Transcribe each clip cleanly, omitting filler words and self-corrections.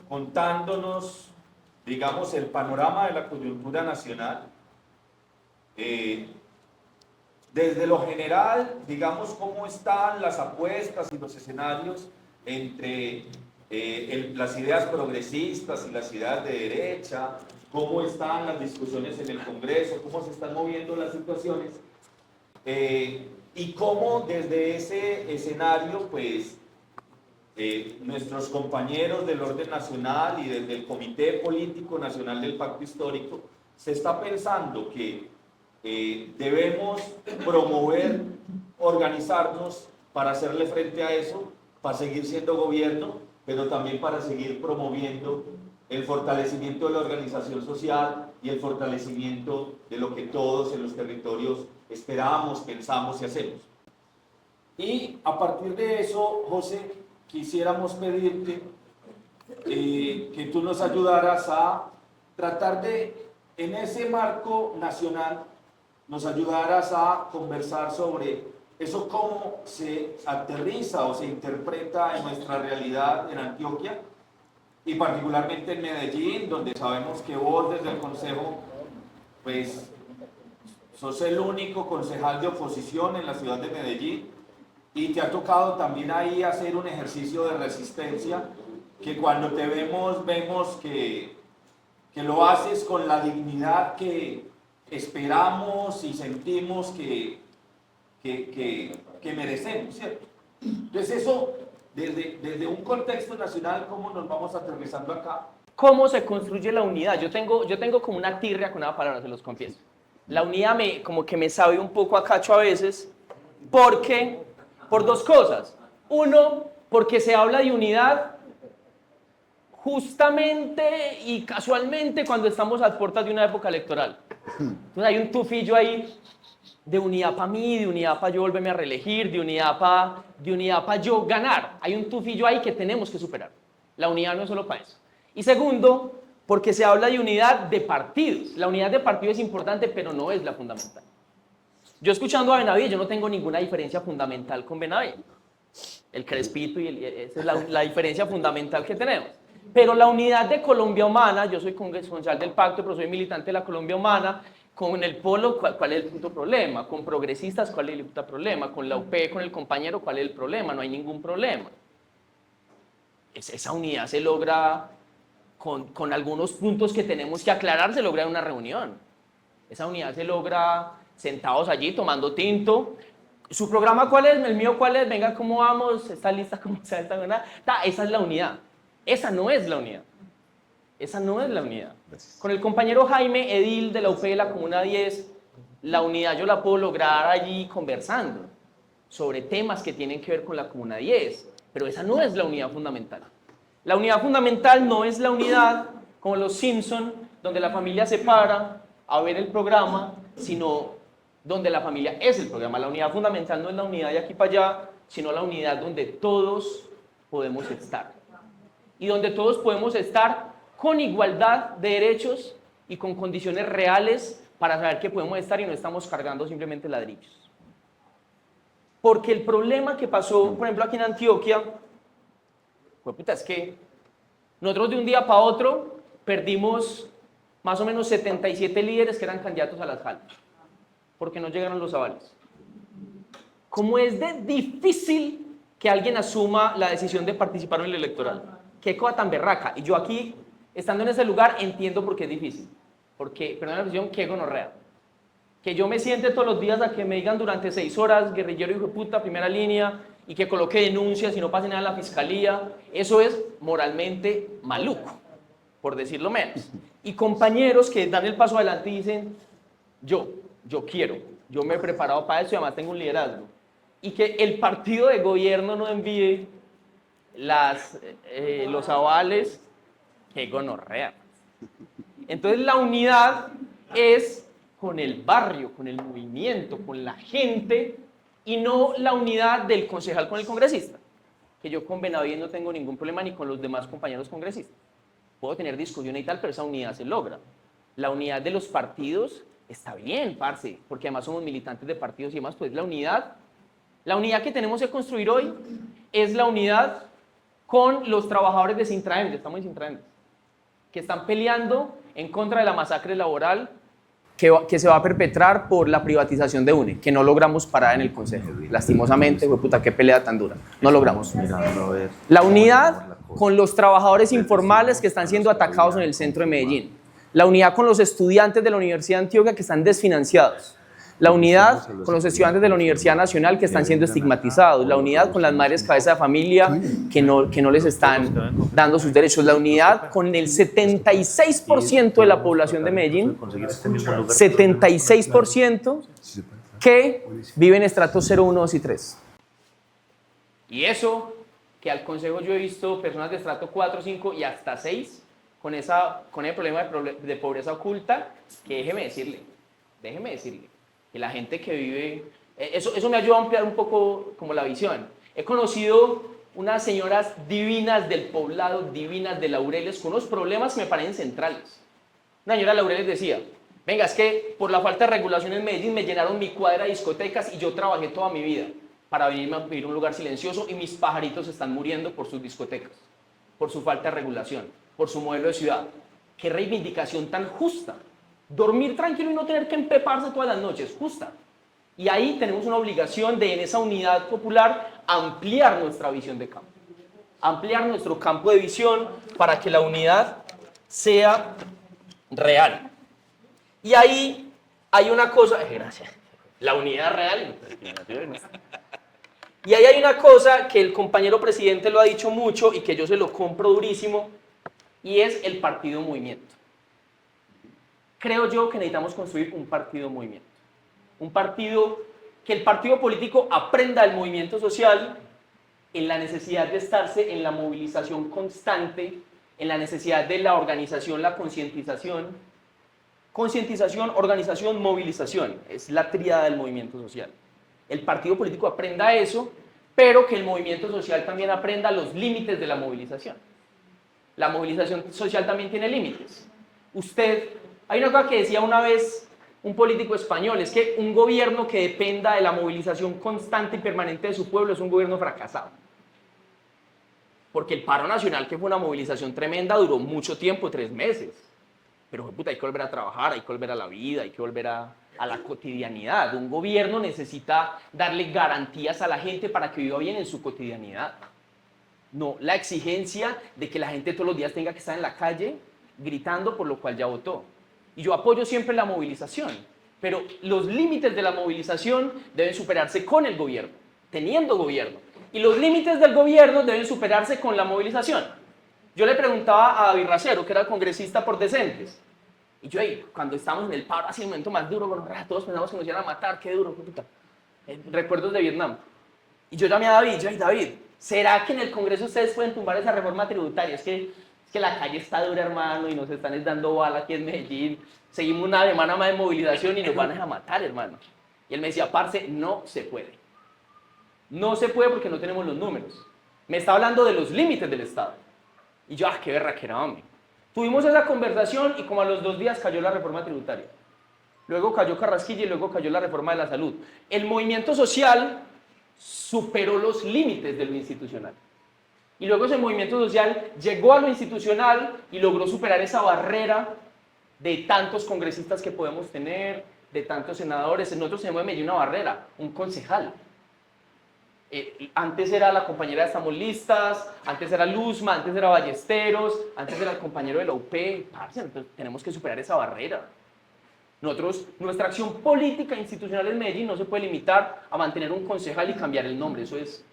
contándonos, digamos, el panorama de la coyuntura nacional. Desde lo general, digamos, cómo están las apuestas y los escenarios entre las ideas progresistas y las ideas de derecha, cómo están las discusiones en el Congreso, cómo se están moviendo las situaciones, y cómo desde ese escenario, pues, nuestros compañeros del orden nacional y desde el Comité Político Nacional del Pacto Histórico se está pensando que debemos promover, organizarnos para hacerle frente a eso, para seguir siendo gobierno, pero también para seguir promoviendo el fortalecimiento de la organización social y el fortalecimiento de lo que todos en los territorios esperamos, pensamos y hacemos. Y a partir de eso, José, quisiéramos pedirte que tú nos ayudaras a tratar de, en ese marco nacional, nos ayudaras a conversar sobre eso, cómo se aterriza o se interpreta en nuestra realidad en Antioquia y particularmente en Medellín, donde sabemos que vos desde el Consejo, pues, sos el único concejal de oposición en la ciudad de Medellín y te ha tocado también ahí hacer un ejercicio de resistencia que cuando te vemos que lo haces con la dignidad que esperamos y sentimos que merecemos, ¿cierto? Entonces eso, desde un contexto nacional, ¿cómo nos vamos aterrizando acá? ¿Cómo se construye la unidad? Yo tengo como una tirria con una palabra, se los confieso. La unidad como que me sabe un poco a cacho a veces, por dos cosas. Uno, porque se habla de unidad justamente y casualmente cuando estamos a puertas de una época electoral. Entonces hay un tufillo ahí de unidad para mí, de unidad para yo volverme a reelegir, de unidad para yo ganar. Hay un tufillo ahí que tenemos que superar. La unidad no es solo para eso. Y segundo, porque se habla de unidad de partidos. La unidad de partidos es importante, pero no es la fundamental. Yo escuchando a Benavides, yo no tengo ninguna diferencia fundamental con Benavides. El Crespito esa es la diferencia fundamental que tenemos. Pero la unidad de Colombia Humana, yo soy concejal del pacto, pero soy militante de la Colombia Humana, con el polo, ¿cuál es el puto problema? Con progresistas, ¿cuál es el puto problema? Con la UP, con el compañero, ¿cuál es el problema? No hay ningún problema. Esa unidad se logra con algunos puntos que tenemos que aclarar, se logra en una reunión. Esa unidad se logra sentados allí tomando tinto. ¿Su programa cuál es? ¿El mío cuál es? Venga, ¿cómo vamos? ¿Está lista? ¿Cómo está esta unidad? Esa es la unidad. Esa no es la unidad. Esa no es la unidad. Con el compañero Jaime Edil de la UP de la Comuna 10, la unidad yo la puedo lograr allí conversando sobre temas que tienen que ver con la Comuna 10, pero esa no es la unidad fundamental. La unidad fundamental no es la unidad como los Simpson, donde la familia se para a ver el programa, sino donde la familia es el programa. La unidad fundamental no es la unidad de aquí para allá, sino la unidad donde todos podemos estar. Y donde todos podemos estar con igualdad de derechos y con condiciones reales para saber que podemos estar y no estamos cargando simplemente ladrillos. Porque el problema que pasó, por ejemplo, aquí en Antioquia, es que nosotros de un día para otro perdimos más o menos 77 líderes que eran candidatos a las JAL, porque no llegaron los avales. ¿Cómo es de difícil que alguien asuma la decisión de participar en el electoral? Qué cosa tan berraca. Y yo aquí, estando en ese lugar, entiendo por qué es difícil. Porque, perdón la expresión, qué gonorrea. Que yo me siente todos los días a que me digan durante 6 horas, guerrillero hijo de puta, primera línea, y que coloque denuncias y no pase nada en la fiscalía, eso es moralmente maluco, por decirlo menos. Y compañeros que dan el paso adelante y dicen, yo quiero, yo me he preparado para eso y además tengo un liderazgo. Y que el partido de gobierno no envíe los avales, qué gonorrea. Entonces la unidad es con el barrio, con el movimiento, con la gente, y no la unidad del concejal con el congresista. Que yo con Benavides no tengo ningún problema ni con los demás compañeros congresistas. Puedo tener discusiones y tal, pero esa unidad se logra. La unidad de los partidos está bien, parce, porque además somos militantes de partidos y demás, pues la unidad que tenemos que construir hoy es la unidad con los trabajadores de Sintraende, estamos en Sintraende, que están peleando en contra de la masacre laboral que se va a perpetrar por la privatización de UNE, que no logramos parar en el Consejo. Lastimosamente, puta, qué pelea tan dura. No logramos. La unidad con los trabajadores informales que están siendo atacados en el centro de Medellín. La unidad con los estudiantes de la Universidad de Antioquia que están desfinanciados. La unidad con los estudiantes de la Universidad Nacional que están siendo estigmatizados. La unidad con las madres cabeza de familia que no les están dando sus derechos. La unidad con el 76% de la población de Medellín, 76% que vive en estratos 0, 1, 2 y 3. Y eso que al Consejo yo he visto personas de estrato 4, 5 y hasta 6 con el problema de pobreza oculta, que déjeme decirle, que la gente que vive, eso me ayuda a ampliar un poco como la visión. He conocido unas señoras divinas del poblado, divinas de Laureles, con unos problemas que me parecen centrales. Una señora de Laureles decía, venga, es que por la falta de regulación en Medellín me llenaron mi cuadra de discotecas y yo trabajé toda mi vida para venirme a vivir a un lugar silencioso y mis pajaritos están muriendo por sus discotecas, por su falta de regulación, por su modelo de ciudad. Qué reivindicación tan justa. Dormir tranquilo y no tener que empeparse todas las noches, justa. Y ahí tenemos una obligación de, en esa unidad popular, ampliar nuestra visión de campo. Ampliar nuestro campo de visión para que la unidad sea real. Y ahí hay una cosa, gracias, la unidad real. Y ahí hay una cosa que el compañero presidente lo ha dicho mucho y que yo se lo compro durísimo, y es el partido movimiento. Creo yo que necesitamos construir un partido movimiento. Un partido, que el partido político aprenda del movimiento social en la necesidad de estarse en la movilización constante, en la necesidad de la organización, la concientización. Concientización, organización, movilización. Es la tríada del movimiento social. El partido político aprenda eso, pero que el movimiento social también aprenda los límites de la movilización. La movilización social también tiene límites. Hay una cosa que decía una vez un político español, es que un gobierno que dependa de la movilización constante y permanente de su pueblo es un gobierno fracasado. Porque el paro nacional, que fue una movilización tremenda, duró mucho tiempo, 3 meses. Pero puta, hay que volver a trabajar, hay que volver a la vida, hay que volver a la cotidianidad. Un gobierno necesita darle garantías a la gente para que viva bien en su cotidianidad. No la exigencia de que la gente todos los días tenga que estar en la calle gritando por lo cual ya votó. Y yo apoyo siempre la movilización, pero los límites de la movilización deben superarse con el gobierno, teniendo gobierno. Y los límites del gobierno deben superarse con la movilización. Yo le preguntaba a David Racero, que era congresista por Decentes, y yo ahí, cuando estábamos en el paro, así el momento más duro, bueno, todos pensamos que nos iban a matar, qué duro, puta. Recuerdos de Vietnam. Y yo llamé a David, David, ¿será que en el Congreso ustedes pueden tumbar esa reforma tributaria? Es que la calle está dura, hermano, y nos están dando bala aquí en Medellín. Seguimos una semana más de movilización y nos van a matar, hermano. Y él me decía, parce, no se puede. No se puede porque no tenemos los números. Me está hablando de los límites del Estado. Y yo, qué berraquera, hombre. Tuvimos esa conversación y como a los 2 días cayó la reforma tributaria. Luego cayó Carrasquilla y luego cayó la reforma de la salud. El movimiento social superó los límites de lo institucional. Y luego ese movimiento social llegó a lo institucional y logró superar esa barrera de tantos congresistas que podemos tener, de tantos senadores. Nosotros tenemos en Medellín una barrera, un concejal. Antes era la compañera de Estamos Listas, antes era Luzma, antes era Ballesteros, antes era el compañero de la UP. Parce, entonces tenemos que superar esa barrera. Nuestra acción política e institucional en Medellín no se puede limitar a mantener un concejal y cambiar el nombre. Eso es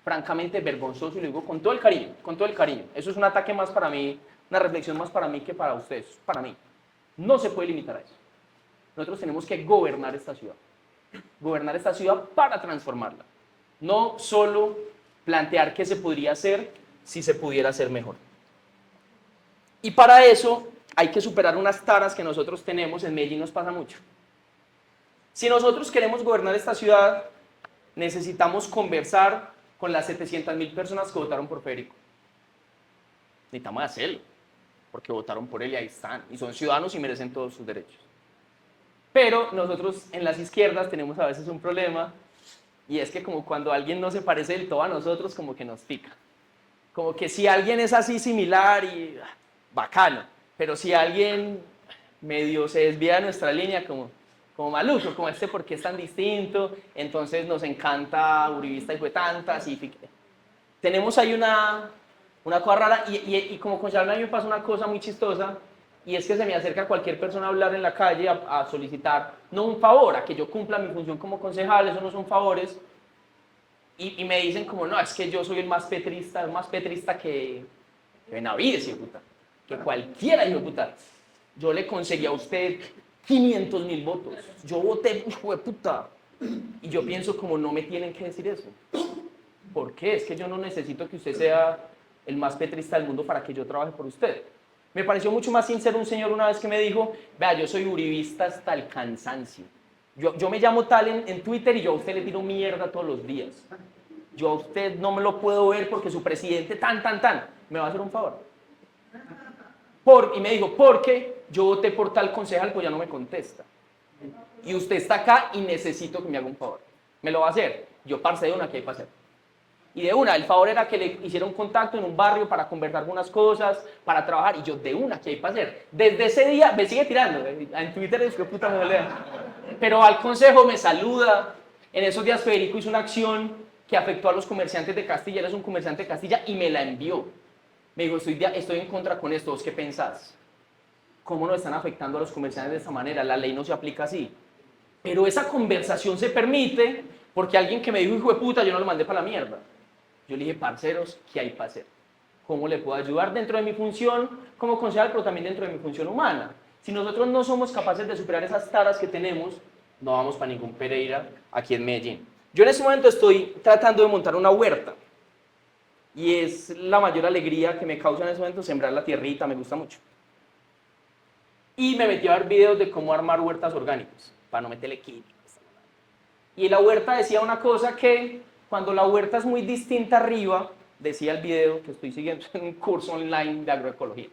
francamente vergonzoso y lo digo con todo el cariño, con todo el cariño. Eso es un ataque más para mí, una reflexión más para mí que para ustedes, para mí. No se puede limitar a eso. Nosotros tenemos que gobernar esta ciudad para transformarla. No solo plantear qué se podría hacer si se pudiera hacer mejor. Y para eso hay que superar unas taras que nosotros tenemos, en Medellín nos pasa mucho. Si nosotros queremos gobernar esta ciudad, necesitamos conversar con las 700.000 personas que votaron por Federico. Necesitamos hacerlo, porque votaron por él y ahí están, y son ciudadanos y merecen todos sus derechos. Pero nosotros en las izquierdas tenemos a veces un problema, y es que como cuando alguien no se parece del todo a nosotros, como que nos pica. Como que si alguien es así similar y bacano, pero si alguien medio se desvía de nuestra línea, como maluco, como este, ¿por qué es tan distinto? Entonces nos encanta Uribista y fue tantas. Tenemos ahí una cosa rara y como con Shalom a mí me pasa una cosa muy chistosa y es que se me acerca cualquier persona a hablar en la calle a solicitar, no un favor, a que yo cumpla mi función como concejal, eso no son favores, y me dicen como, no, es que yo soy el más petrista que Benavides, hijo de puta, que cualquiera, hijo de puta. Yo le conseguí a usted 500.000 votos, yo voté, hijo de puta, y yo pienso como, no me tienen que decir eso. ¿Por qué? Es que yo no necesito que usted sea el más petrista del mundo para que yo trabaje por usted. Me pareció mucho más sincero un señor una vez que me dijo, vea, yo soy uribista hasta el cansancio. Yo me llamo tal en Twitter y yo a usted le tiro mierda todos los días. Yo a usted no me lo puedo ver porque su presidente tan, me va a hacer un favor. Y me dijo, porque yo voté por tal concejal, pues ya no me contesta. Y usted está acá y necesito que me haga un favor. ¿Me lo va a hacer? Yo, parce, de una, ¿qué hay para hacer? Y de una, el favor era que le hiciera un contacto en un barrio para conversar algunas cosas, para trabajar, y yo, de una, ¿qué hay para hacer? Desde ese día, me sigue tirando, en Twitter es que puta me duele. Pero al consejo me saluda. En esos días Federico hizo una acción que afectó a los comerciantes de Castilla, él es un comerciante de Castilla, y me la envió. Me dijo, estoy en contra con esto, ¿vos qué pensás? ¿Cómo nos están afectando a los comerciantes de esta manera? La ley no se aplica así. Pero esa conversación se permite porque alguien que me dijo, hijo de puta, yo no lo mandé para la mierda. Yo le dije, parceros, ¿qué hay para hacer? ¿Cómo le puedo ayudar dentro de mi función como concejal, pero también dentro de mi función humana? Si nosotros no somos capaces de superar esas taras que tenemos, no vamos para ningún Pereira aquí en Medellín. Yo en este momento estoy tratando de montar una huerta y es la mayor alegría que me causa en este momento sembrar la tierrita, me gusta mucho. Y me metí a ver videos de cómo armar huertas orgánicas, para no meterle químicos. Y la huerta decía una cosa que cuando la huerta es muy distinta arriba, decía el video que estoy siguiendo en un curso online de agroecología,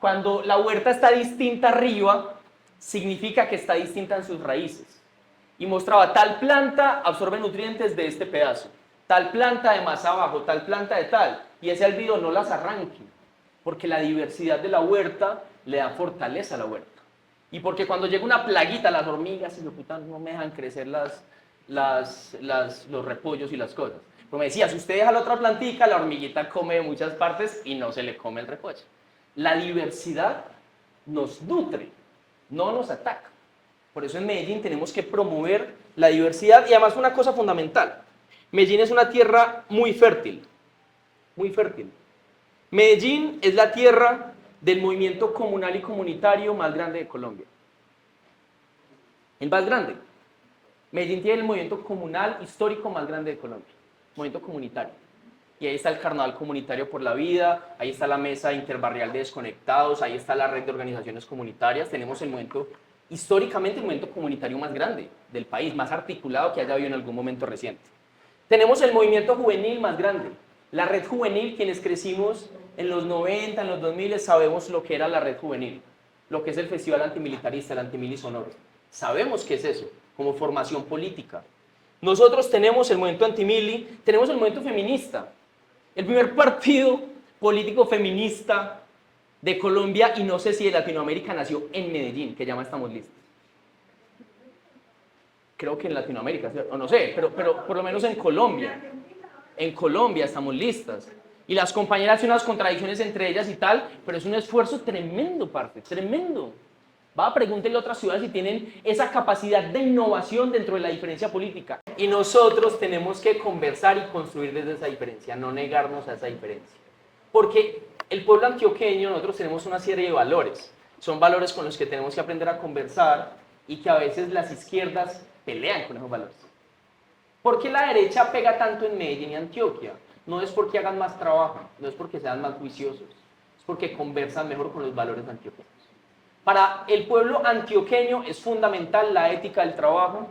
cuando la huerta está distinta arriba, significa que está distinta en sus raíces. Y mostraba, tal planta absorbe nutrientes de este pedazo, tal planta de más abajo, tal planta de tal. Y ese el video no las arranque, porque la diversidad de la huerta le da fortaleza a la huerta. Y porque cuando llega una plaguita, las hormigas no me dejan crecer los repollos y las cosas. Pero me decía, si usted deja la otra plantica, la hormiguita come de muchas partes y no se le come el repollo. La diversidad nos nutre, no nos ataca. Por eso en Medellín tenemos que promover la diversidad y además una cosa fundamental. Medellín es una tierra muy fértil, muy fértil. Medellín es la tierra del movimiento comunal y comunitario más grande de Colombia. El más grande. Medellín tiene el movimiento comunal histórico más grande de Colombia, movimiento comunitario. Y ahí está el Carnaval Comunitario por la Vida, ahí está la Mesa Interbarrial de Desconectados, ahí está la red de organizaciones comunitarias. Tenemos el movimiento, históricamente, el movimiento comunitario más grande del país, más articulado que haya habido en algún momento reciente. Tenemos el movimiento juvenil más grande. La red juvenil, quienes crecimos en los 90, en los 2000, sabemos lo que era la red juvenil, lo que es el Festival Antimilitarista, el Antimili Sonoro. Sabemos qué es eso, como formación política. Nosotros tenemos el movimiento antimili, tenemos el movimiento feminista. El primer partido político feminista de Colombia, y no sé si de Latinoamérica, nació en Medellín, que llama Estamos Listas. Creo que en Latinoamérica, o no sé, pero por lo menos en Colombia. En Colombia estamos listas. Y las compañeras tienen unas contradicciones entre ellas y tal, pero es un esfuerzo tremendo, parte, tremendo. Va, pregúntenle a otras ciudades si tienen esa capacidad de innovación dentro de la diferencia política. Y nosotros tenemos que conversar y construir desde esa diferencia, no negarnos a esa diferencia. Porque el pueblo antioqueño, nosotros tenemos una serie de valores. Son valores con los que tenemos que aprender a conversar y que a veces las izquierdas pelean con esos valores. ¿Por qué la derecha pega tanto en Medellín y Antioquia? No es porque hagan más trabajo, no es porque sean más juiciosos, es porque conversan mejor con los valores antioqueños. Para el pueblo antioqueño es fundamental la ética del trabajo,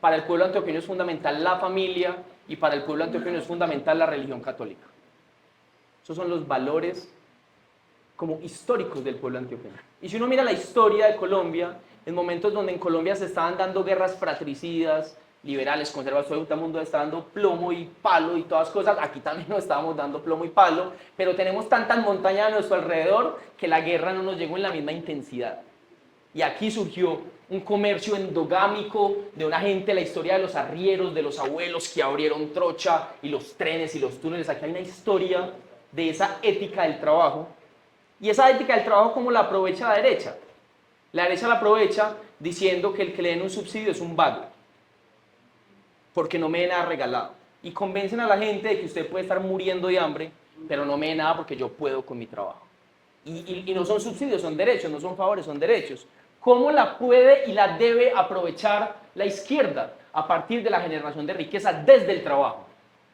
para el pueblo antioqueño es fundamental la familia y para el pueblo antioqueño es fundamental la religión católica. Esos son los valores como históricos del pueblo antioqueño. Y si uno mira la historia de Colombia, en momentos donde en Colombia se estaban dando guerras fratricidas, liberales, conservadores, todo el mundo está dando plomo y palo y todas cosas, aquí también nos estábamos dando plomo y palo, pero tenemos tantas montañas a nuestro alrededor que la guerra no nos llegó en la misma intensidad. Y aquí surgió un comercio endogámico de una gente, la historia de los arrieros, de los abuelos que abrieron trocha y los trenes y los túneles. Aquí hay una historia de esa ética del trabajo. Y esa ética del trabajo, ¿cómo la aprovecha la derecha? La derecha la aprovecha diciendo que el que le den un subsidio es un vago, porque no me dé nada regalado. Y convencen a la gente de que usted puede estar muriendo de hambre, pero no me dé nada porque yo puedo con mi trabajo. Y no son subsidios, son derechos, no son favores, son derechos. ¿Cómo la puede y la debe aprovechar la izquierda? A partir de la generación de riqueza desde el trabajo,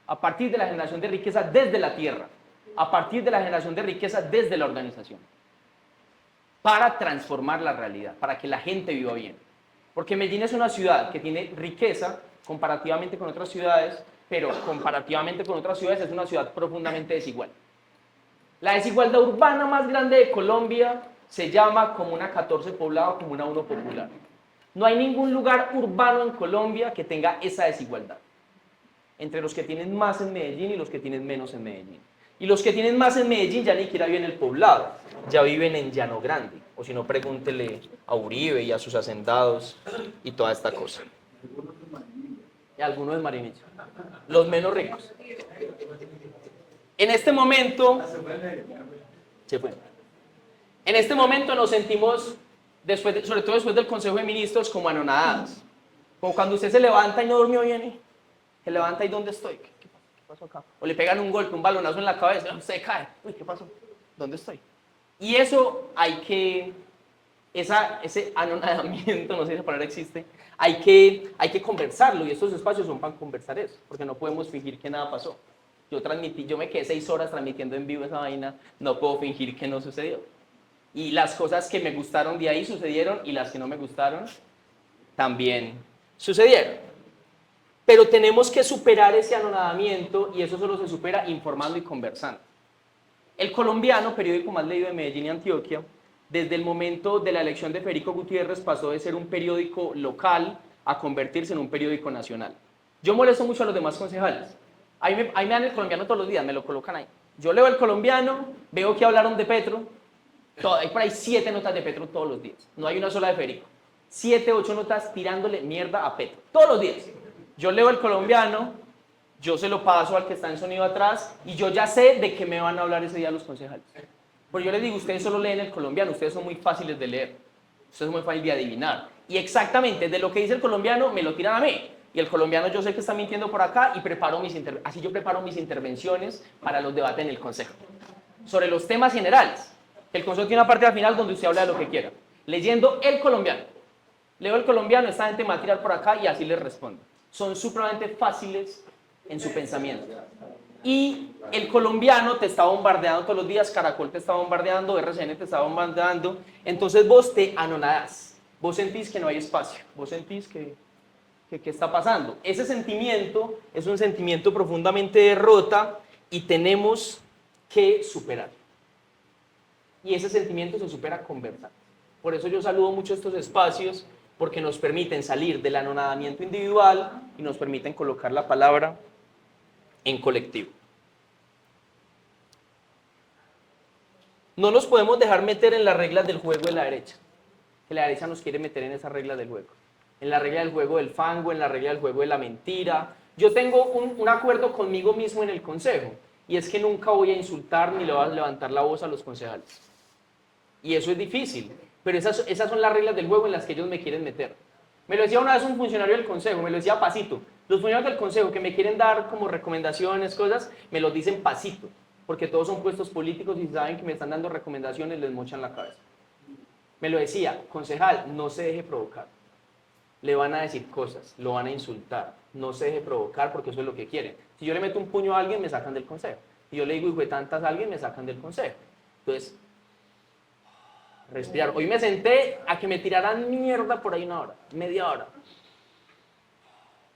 a partir de la generación de riqueza desde la tierra, a partir de la generación de riqueza desde la organización, para transformar la realidad, para que la gente viva bien. Porque Medellín es una ciudad que tiene riqueza comparativamente con otras ciudades, pero comparativamente con otras ciudades es una ciudad profundamente desigual. La desigualdad urbana más grande de Colombia se llama Comuna 14 Poblado, Comuna 1 Popular. No hay ningún lugar urbano en Colombia que tenga esa desigualdad entre los que tienen más en Medellín y los que tienen menos en Medellín. Y los que tienen más en Medellín ya ni siquiera viven en el poblado, ya viven en Llano Grande. O si no, pregúntele a Uribe y a sus hacendados y toda esta cosa. Y algunos de Marinilla. Los menos ricos. En este momento... Se fue. En este momento nos sentimos, sobre todo después del Consejo de Ministros, como anonadados. Como cuando usted se levanta y no durmió bien. Se levanta y ¿dónde estoy? ¿Qué pasó acá? O le pegan un golpe, un balonazo en la cabeza, usted cae. Uy, ¿qué pasó? ¿Dónde estoy? Y eso ese anonadamiento, no sé si esa palabra existe, hay que conversarlo y estos espacios son para conversar eso, porque no podemos fingir que nada pasó. Yo me quedé 6 horas transmitiendo en vivo esa vaina, no puedo fingir que no sucedió. Y las cosas que me gustaron de ahí sucedieron y las que no me gustaron también sucedieron. Pero tenemos que superar ese anonadamiento y eso solo se supera informando y conversando. El Colombiano, periódico más leído de Medellín y Antioquia, desde el momento de la elección de Federico Gutiérrez pasó de ser un periódico local a convertirse en un periódico nacional. Yo molesto mucho a los demás concejales. Ahí me dan el Colombiano todos los días, me lo colocan ahí. Yo leo el Colombiano, veo que hablaron de Petro, hay por ahí 7 notas de Petro todos los días, no hay una sola de Federico. 7, 8 notas tirándole mierda a Petro, todos los días. Yo leo el Colombiano, yo se lo paso al que está en sonido atrás y yo ya sé de qué me van a hablar ese día los concejales. Porque yo les digo, ustedes solo leen el Colombiano, ustedes son muy fáciles de leer, ustedes son muy fáciles de adivinar. Y exactamente de lo que dice el Colombiano me lo tiran a mí. Y el Colombiano yo sé que está mintiendo por acá y así yo preparo mis intervenciones para los debates en el Consejo. Sobre los temas generales. El Consejo tiene una parte al final donde usted habla de lo que quiera. Leyendo el Colombiano. Leo el Colombiano, esta gente me va a tirar por acá y así les respondo. Son supremamente fáciles en su pensamiento. Y el Colombiano te está bombardeando todos los días, Caracol te está bombardeando, RCN te está bombardeando, entonces vos te anonadás, vos sentís que no hay espacio, vos sentís que ¿qué está pasando? Ese sentimiento es un sentimiento profundamente de derrota y tenemos que superar. Y ese sentimiento se supera conversando. Por eso yo saludo mucho estos espacios, porque nos permiten salir del anonadamiento individual y nos permiten colocar la palabra en colectivo. No nos podemos dejar meter en las reglas del juego de la derecha, que la derecha nos quiere meter en esas reglas del juego. En la regla del juego del fango, en la regla del juego de la mentira. Yo tengo un acuerdo conmigo mismo en el consejo, y es que nunca voy a insultar ni le voy a levantar la voz a los concejales. Y eso es difícil, pero esas son las reglas del juego en las que ellos me quieren meter. Me lo decía una vez un funcionario del consejo, me lo decía pasito. Los funcionarios del consejo que me quieren dar como recomendaciones, cosas, me lo dicen pasito, porque todos son puestos políticos y saben que me están dando recomendaciones, les mochan la cabeza. Me lo decía, concejal, no se deje provocar. Le van a decir cosas, lo van a insultar, no se deje provocar porque eso es lo que quieren. Si yo le meto un puño a alguien, me sacan del consejo. Si yo le digo hijo de tantas a alguien, me sacan del consejo. Entonces, respirar. Hoy me senté a que me tiraran mierda por ahí una hora, media hora.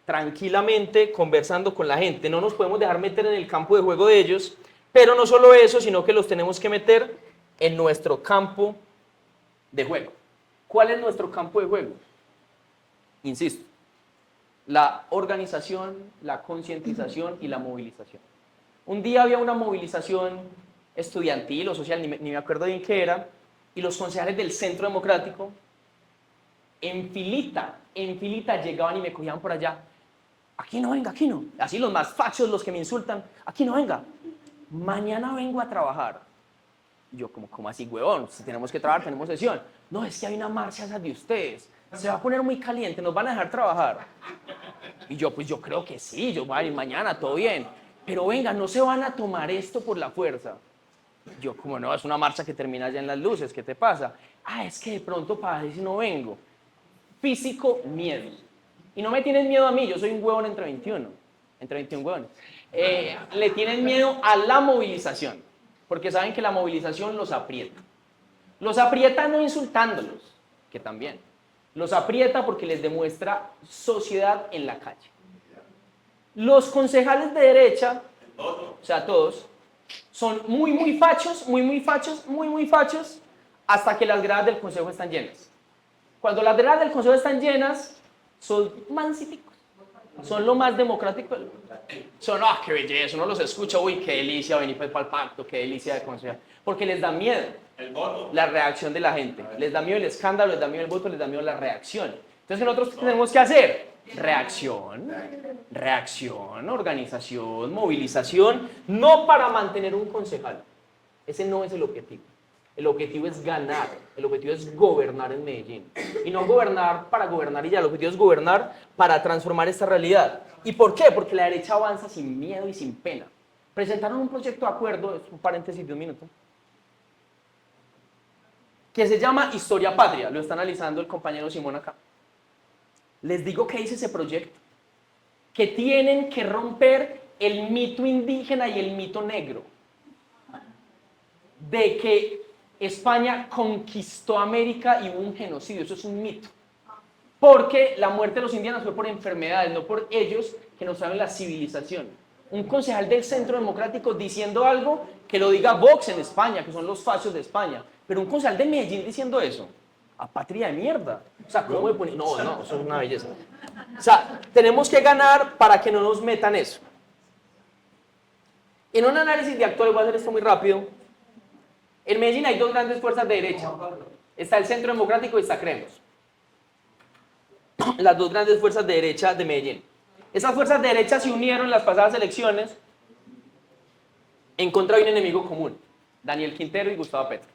Tranquilamente, conversando con la gente. No nos podemos dejar meter en el campo de juego de ellos, pero no solo eso, sino que los tenemos que meter en nuestro campo de juego. ¿Cuál es nuestro campo de juego? Insisto, la organización, la concientización y la movilización. Un día había una movilización estudiantil o social, ni me acuerdo bien qué era, y los concejales del Centro Democrático en filita llegaban y me cogían por allá. Aquí no venga, aquí no. Así los más fachos, los que me insultan, aquí no venga. Mañana vengo a trabajar. Yo como así, huevón, si tenemos que trabajar, tenemos sesión. No, es que hay una marcha esa de ustedes. Se va a poner muy caliente, nos van a dejar trabajar. Y yo, pues yo creo que sí, yo voy a ir mañana, todo bien. Pero venga, no se van a tomar esto por la fuerza. Yo, como no, es una marcha que termina ya en las luces, ¿qué te pasa? Ah, es que de pronto para ver si no vengo. Físico, miedo. Y no me tienen miedo a mí, yo soy un huevón entre 21 huevones. Le tienen miedo a la movilización, porque saben que la movilización los aprieta. Los aprieta no insultándolos, que también. Los aprieta porque les demuestra sociedad en la calle. Los concejales de derecha, o sea, todos, son muy fachos, muy fachos, hasta que las gradas del consejo están llenas. Cuando las gradas del consejo están llenas, son mansíticos. Son lo más democrático. Son, qué belleza, uno los escucha, uy, qué delicia venir para el pacto, qué delicia de consejo. Porque les da miedo la reacción de la gente. Les da miedo el escándalo, les da miedo el voto, les da miedo la reacción. Entonces, nosotros, ¿qué tenemos que hacer? Reacción, organización, movilización, no para mantener un concejal. Ese no es el objetivo. El objetivo es ganar, el objetivo es gobernar en Medellín. Y no gobernar para gobernar y ya, el objetivo es gobernar para transformar esta realidad. ¿Y por qué? Porque la derecha avanza sin miedo y sin pena. Presentaron un proyecto de acuerdo, es un paréntesis de un minuto, que se llama Historia Patria, lo está analizando el compañero Simón acá. Les digo qué dice ese proyecto, que tienen que romper el mito indígena y el mito negro, de que España conquistó América y hubo un genocidio, eso es un mito. Porque la muerte de los indígenas fue por enfermedades, no por ellos que nos traen la civilización. Un concejal del Centro Democrático diciendo algo que lo diga Vox en España, que son los fachos de España. Pero un concejal de Medellín diciendo eso, a patria de mierda. O sea, ¿cómo me pone? No, eso es una belleza. O sea, tenemos que ganar para que no nos metan eso. En un análisis de actual, voy a hacer esto muy rápido. En Medellín hay dos grandes fuerzas de derecha. Está el Centro Democrático y está Creemos. Las dos grandes fuerzas de derecha de Medellín. Esas fuerzas de derecha se unieron en las pasadas elecciones en contra de un enemigo común, Daniel Quintero y Gustavo Petro.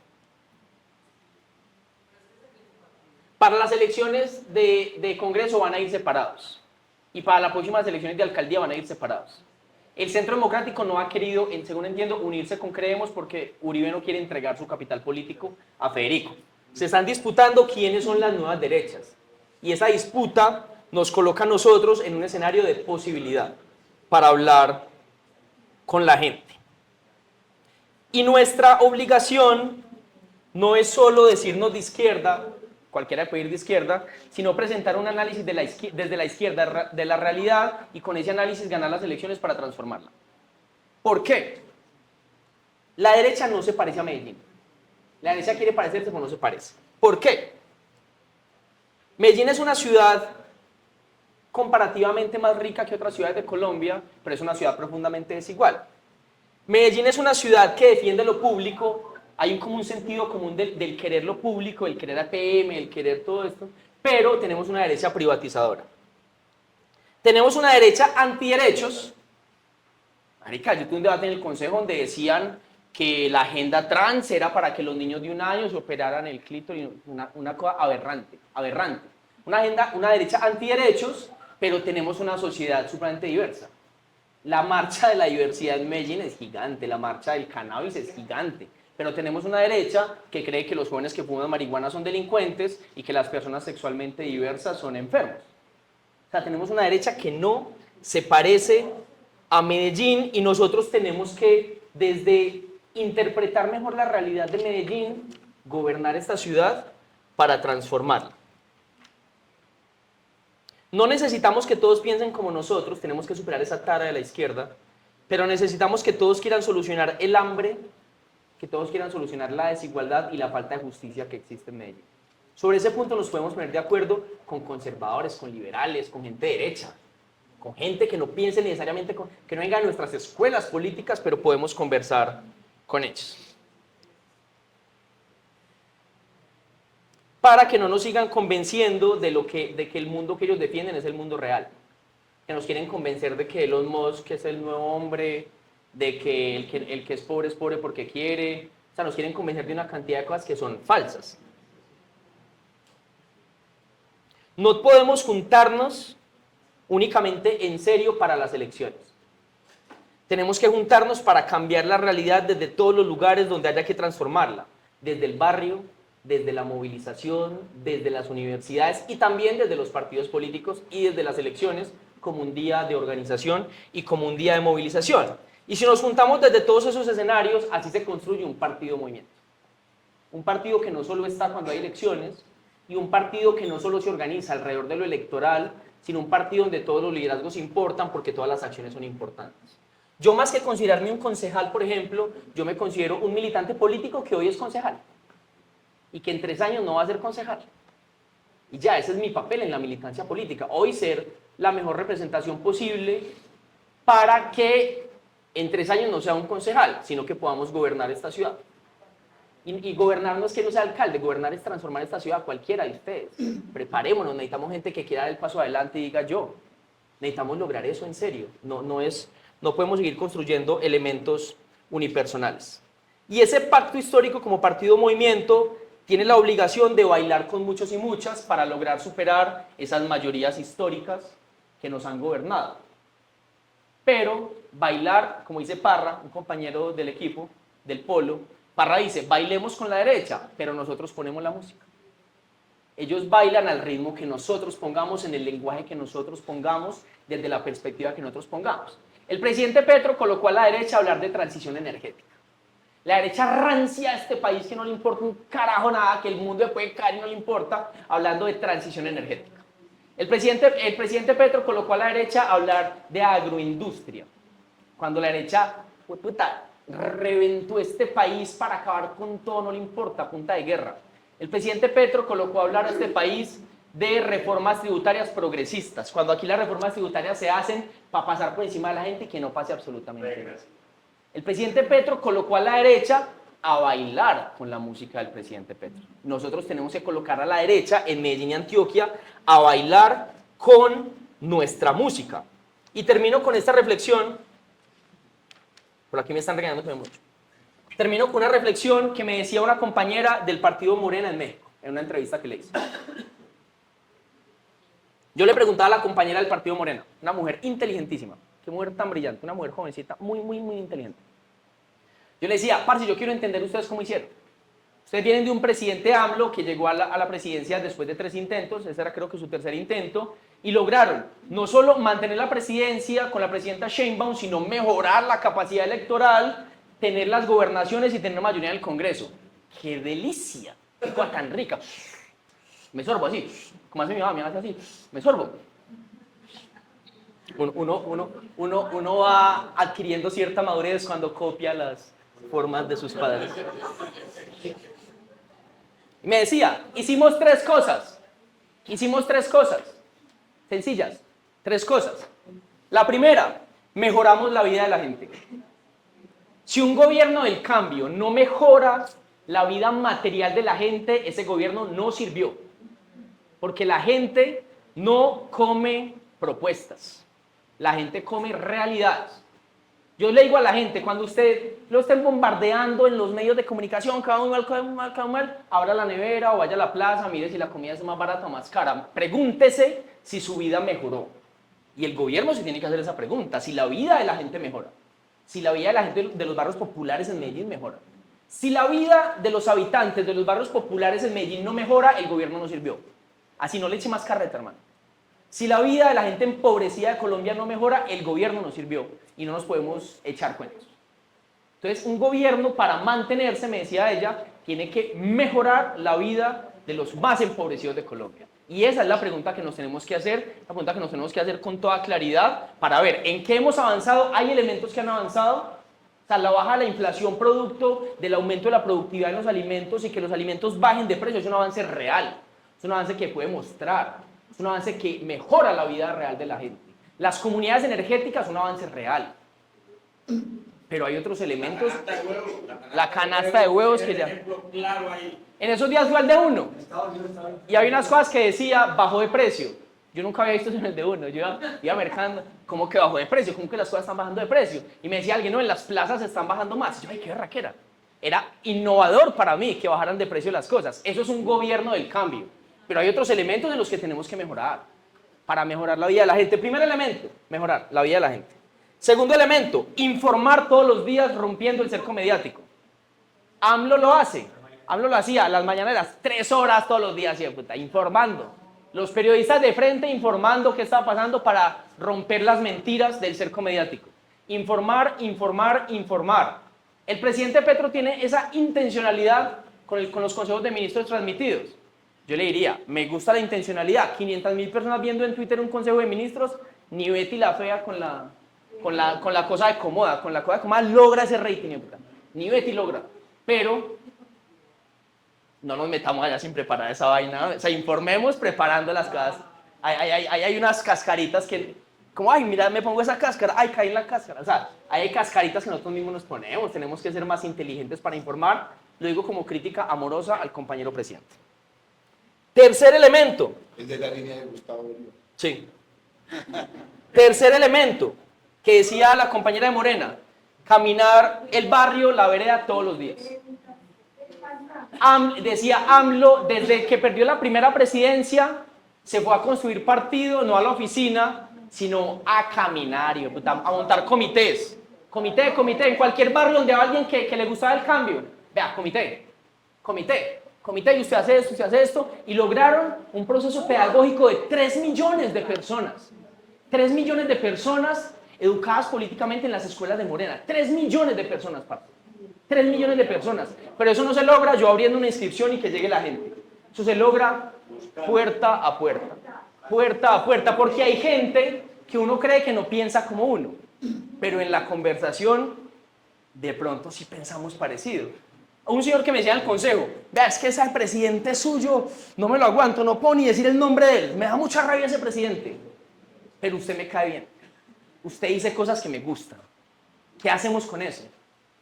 Para las elecciones de Congreso van a ir separados y para las próximas elecciones de alcaldía van a ir separados. El Centro Democrático no ha querido, según entiendo, unirse con Creemos porque Uribe no quiere entregar su capital político a Federico. Se están disputando quiénes son las nuevas derechas y esa disputa nos coloca a nosotros en un escenario de posibilidad para hablar con la gente. Y nuestra obligación no es solo decirnos de izquierda, cualquiera puede ir de izquierda, sino presentar un análisis desde la izquierda de la realidad y con ese análisis ganar las elecciones para transformarla. ¿Por qué? La derecha no se parece a Medellín. La derecha quiere parecerse, pero no se parece. ¿Por qué? Medellín es una ciudad comparativamente más rica que otras ciudades de Colombia, pero es una ciudad profundamente desigual. Medellín es una ciudad que defiende lo público, hay como un sentido común del querer lo público, el querer APM, el querer todo esto, pero tenemos una derecha privatizadora. Tenemos una derecha antiderechos. Marica, yo tuve un debate en el consejo donde decían que la agenda trans era para que los niños de 1 año se operaran el clítoris, una cosa aberrante. Una derecha antiderechos, pero tenemos una sociedad supremamente diversa. La marcha de la diversidad en Medellín es gigante, la marcha del cannabis es gigante, pero tenemos una derecha que cree que los jóvenes que fuman marihuana son delincuentes y que las personas sexualmente diversas son enfermos. O sea, tenemos una derecha que no se parece a Medellín y nosotros tenemos que, desde interpretar mejor la realidad de Medellín, gobernar esta ciudad para transformarla. No necesitamos que todos piensen como nosotros, tenemos que superar esa tara de la izquierda, pero necesitamos que todos quieran solucionar el hambre, que todos quieran solucionar la desigualdad y la falta de justicia que existe en Medellín. Sobre ese punto nos podemos poner de acuerdo con conservadores, con liberales, con gente derecha, con gente que no piense necesariamente, que no venga de nuestras escuelas políticas, pero podemos conversar con ellos. Para que no nos sigan convenciendo de que el mundo que ellos defienden es el mundo real. Que nos quieren convencer de que Elon Musk es el nuevo hombre, de que el que es pobre porque quiere. O sea, nos quieren convencer de una cantidad de cosas que son falsas. No podemos juntarnos únicamente en serio para las elecciones. Tenemos que juntarnos para cambiar la realidad desde todos los lugares donde haya que transformarla. Desde el barrio, desde la movilización, desde las universidades y también desde los partidos políticos y desde las elecciones como un día de organización y como un día de movilización. Y si nos juntamos desde todos esos escenarios, así se construye un partido movimiento. Un partido que no solo está cuando hay elecciones y un partido que no solo se organiza alrededor de lo electoral, sino un partido donde todos los liderazgos importan porque todas las acciones son importantes. Yo más que considerarme un concejal, por ejemplo, yo me considero un militante político que hoy es concejal y que en 3 años no va a ser concejal. Y ya, ese es mi papel en la militancia política. Hoy ser la mejor representación posible para que en 3 años no sea un concejal, sino que podamos gobernar esta ciudad. Y gobernar no es que no sea alcalde, gobernar es transformar esta ciudad, cualquiera de ustedes. Preparémonos, necesitamos gente que quiera dar el paso adelante y diga yo. Necesitamos lograr eso en serio. No podemos seguir construyendo elementos unipersonales. Y ese pacto histórico como partido movimiento tiene la obligación de bailar con muchos y muchas para lograr superar esas mayorías históricas que nos han gobernado. Pero bailar, como dice Parra, un compañero del equipo, del polo, Parra dice, bailemos con la derecha, pero nosotros ponemos la música. Ellos bailan al ritmo que nosotros pongamos, en el lenguaje que nosotros pongamos, desde la perspectiva que nosotros pongamos. El presidente Petro colocó a la derecha a hablar de transición energética. La derecha rancia a este país que no le importa un carajo nada, que el mundo puede caer y no le importa, hablando de transición energética. El presidente Petro colocó a la derecha a hablar de agroindustria. Cuando la derecha, reventó este país para acabar con todo, no le importa, punta de guerra. El presidente Petro colocó a hablar a este país de reformas tributarias progresistas, cuando aquí las reformas tributarias se hacen para pasar por encima de la gente y que no pase absolutamente nada. El presidente Petro colocó a la derecha a bailar con la música del presidente Petro. Nosotros tenemos que colocar a la derecha en Medellín y Antioquia a bailar con nuestra música. Y termino con esta reflexión. Por aquí me están regañando mucho. Termino con una reflexión que me decía una compañera del partido Morena en México, en una entrevista que le hice. Yo le preguntaba a la compañera del partido Morena, una mujer inteligentísima, qué mujer tan brillante, una mujer jovencita, muy inteligente. Yo le decía, parce, yo quiero entender ustedes cómo hicieron. Ustedes vienen de un presidente AMLO que llegó a la presidencia después de 3 intentos, ese era creo que su tercer intento, y lograron no solo mantener la presidencia con la presidenta Sheinbaum, sino mejorar la capacidad electoral, tener las gobernaciones y tener mayoría en el Congreso. ¡Qué delicia! ¡Qué cosa tan rica! Me sorbo así, como hace mi mamá, me hace así, me sorbo. Uno va adquiriendo cierta madurez cuando copia las formas de sus padres. Y me decía, hicimos 3 cosas. Hicimos 3 cosas. Sencillas. 3 cosas. La primera, mejoramos la vida de la gente. Si un gobierno del cambio no mejora la vida material de la gente, ese gobierno no sirvió. Porque la gente no come propuestas. La gente come realidades. Yo le digo a la gente, cuando usted lo estén bombardeando en los medios de comunicación, cada mal, abra la nevera o vaya a la plaza, mire si la comida es más barata o más cara. Pregúntese si su vida mejoró. Y el gobierno se tiene que hacer esa pregunta, si la vida de la gente mejora. Si la vida de la gente de los barrios populares en Medellín mejora. Si la vida de los habitantes de los barrios populares en Medellín no mejora, el gobierno no sirvió. Así no le eche más carreta, hermano. Si la vida de la gente empobrecida de Colombia no mejora, el gobierno no sirvió y no nos podemos echar cuentos. Entonces, un gobierno para mantenerse, me decía ella, tiene que mejorar la vida de los más empobrecidos de Colombia. Y esa es la pregunta que nos tenemos que hacer, la pregunta que nos tenemos que hacer con toda claridad para ver en qué hemos avanzado. Hay elementos que han avanzado, o sea, la baja de la inflación producto del aumento de la productividad en los alimentos y que los alimentos bajen de precio, es un avance real, es un avance que puede mostrar. Es un avance que mejora la vida real de la gente. Las comunidades energéticas, un avance real. Pero hay otros elementos. La canasta de huevos que ya. En esos días fui al de uno. Y había unas cosas que decía, bajó de precio. Yo nunca había visto eso en el de uno. Yo iba mercando, ¿cómo que bajó de precio? ¿Cómo que las cosas están bajando de precio? Y me decía alguien, no, en las plazas están bajando más. Y yo, ay, qué berraquera. Era innovador para mí que bajaran de precio las cosas. Eso es un gobierno del cambio. Pero hay otros elementos en los que tenemos que mejorar para mejorar la vida de la gente. Primer elemento, mejorar la vida de la gente. Segundo elemento, informar todos los días rompiendo el cerco mediático. AMLO lo hace. AMLO lo hacía a las mañaneras, 3 horas todos los días, informando. Los periodistas de frente informando qué estaba pasando para romper las mentiras del cerco mediático. Informar, informar, informar. El presidente Petro tiene esa intencionalidad con los consejos de ministros transmitidos. Yo le diría, me gusta la intencionalidad. 500.000 personas viendo en Twitter un consejo de ministros, ni Betty la fea con la cosa de cómoda. Con la cosa de cómoda logra ese rating. Ni Betty logra. Pero no nos metamos allá sin preparar esa vaina. O sea, informemos preparando las cosas. Hay unas cascaritas que, como, ay, mira, me pongo esa cáscara, ay, caí en la cáscara. O sea, hay cascaritas que nosotros mismos nos ponemos. Tenemos que ser más inteligentes para informar. Lo digo como crítica amorosa al compañero presidente. Tercer elemento. Es de la línea de Gustavo Bolívar. Sí. Tercer elemento que decía la compañera de Morena, caminar el barrio, la vereda todos los días. Decía AMLO, desde que perdió la primera presidencia, se fue a construir partido, no a la oficina, sino a caminar y a montar comités. Comité, en cualquier barrio donde haya alguien que le gustaba el cambio. Vea, comité, y usted hace esto, y lograron un proceso pedagógico de 3 millones de personas. 3 millones de personas educadas políticamente en las escuelas de Morena. 3 millones de personas, Pato. 3 millones de personas. Pero eso no se logra yo abriendo una inscripción y que llegue la gente. Eso se logra puerta a puerta. Puerta a puerta, porque hay gente que uno cree que no piensa como uno. Pero en la conversación, de pronto sí pensamos parecido. Un señor que me decía en el consejo, vea, es que ese presidente suyo, no me lo aguanto, no puedo ni decir el nombre de él, me da mucha rabia ese presidente, pero usted me cae bien, usted dice cosas que me gustan, ¿qué hacemos con eso?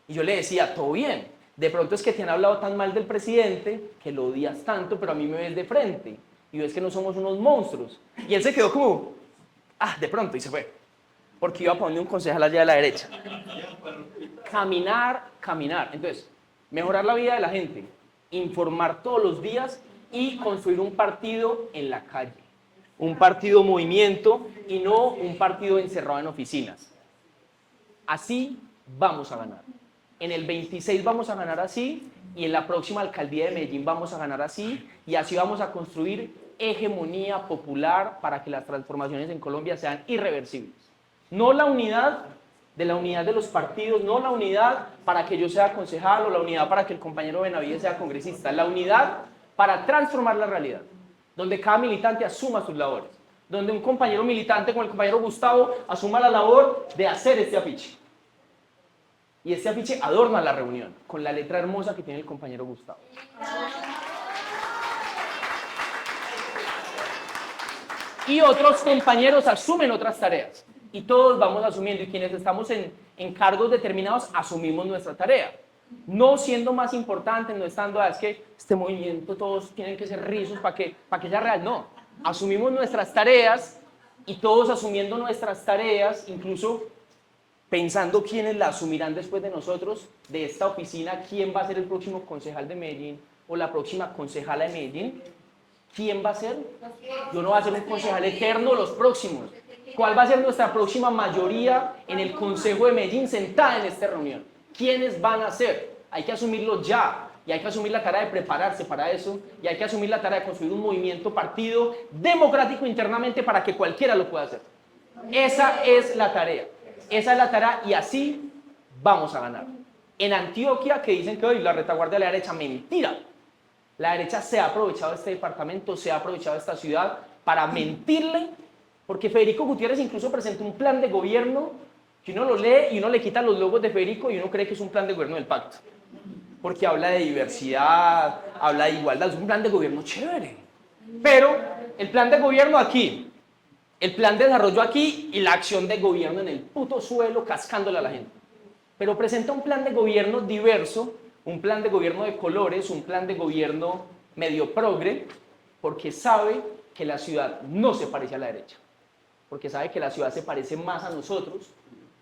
Y yo le decía, todo bien, de pronto es que te han hablado tan mal del presidente, que lo odias tanto, pero a mí me ves de frente, y ves que no somos unos monstruos, y él se quedó como, de pronto, y se fue, porque iba a poner un concejal allá a la derecha. Caminar, entonces, mejorar la vida de la gente, informar todos los días y construir un partido en la calle. Un partido movimiento y no un partido encerrado en oficinas. Así vamos a ganar. En el 26 vamos a ganar así y en la próxima alcaldía de Medellín vamos a ganar así y así vamos a construir hegemonía popular para que las transformaciones en Colombia sean irreversibles. No la unidad de los partidos, no la unidad para que yo sea concejal o la unidad para que el compañero Benavides sea congresista, la unidad para transformar la realidad, donde cada militante asuma sus labores, donde un compañero militante como el compañero Gustavo asuma la labor de hacer este afiche. Y este afiche adorna la reunión con la letra hermosa que tiene el compañero Gustavo. Y otros compañeros asumen otras tareas. Y todos vamos asumiendo, y quienes estamos en cargos determinados asumimos nuestra tarea. No siendo más importante, no estando, es que este movimiento todos tienen que ser rizos para que sea real. No, asumimos nuestras tareas y todos asumiendo nuestras tareas, incluso pensando quiénes la asumirán después de nosotros, de esta oficina, quién va a ser el próximo concejal de Medellín o la próxima concejala de Medellín. ¿Quién va a ser? Yo no voy a ser un concejal eterno los próximos. ¿Cuál va a ser nuestra próxima mayoría en el Consejo de Medellín sentada en esta reunión? ¿Quiénes van a ser? Hay que asumirlo ya y hay que asumir la tarea de prepararse para eso y hay que asumir la tarea de construir un movimiento partido democrático internamente para que cualquiera lo pueda hacer. Esa es la tarea y así vamos a ganar. En Antioquia, que dicen que hoy la retaguardia de la derecha, mentira. La derecha se ha aprovechado de este departamento, se ha aprovechado de esta ciudad para mentirle. Porque Federico Gutiérrez incluso presentó un plan de gobierno que uno lo lee y uno le quita los logos de Federico y uno cree que es un plan de gobierno del pacto. Porque habla de diversidad, habla de igualdad, es un plan de gobierno chévere. Pero el plan de gobierno aquí el plan de desarrollo aquí y la acción de gobierno en el puto suelo cascándole a la gente. Pero presenta un plan de gobierno diverso, un plan de gobierno de colores, un plan de gobierno medio progre, porque sabe que la ciudad no se parece a la derecha, porque sabe que la ciudad se parece más a nosotros,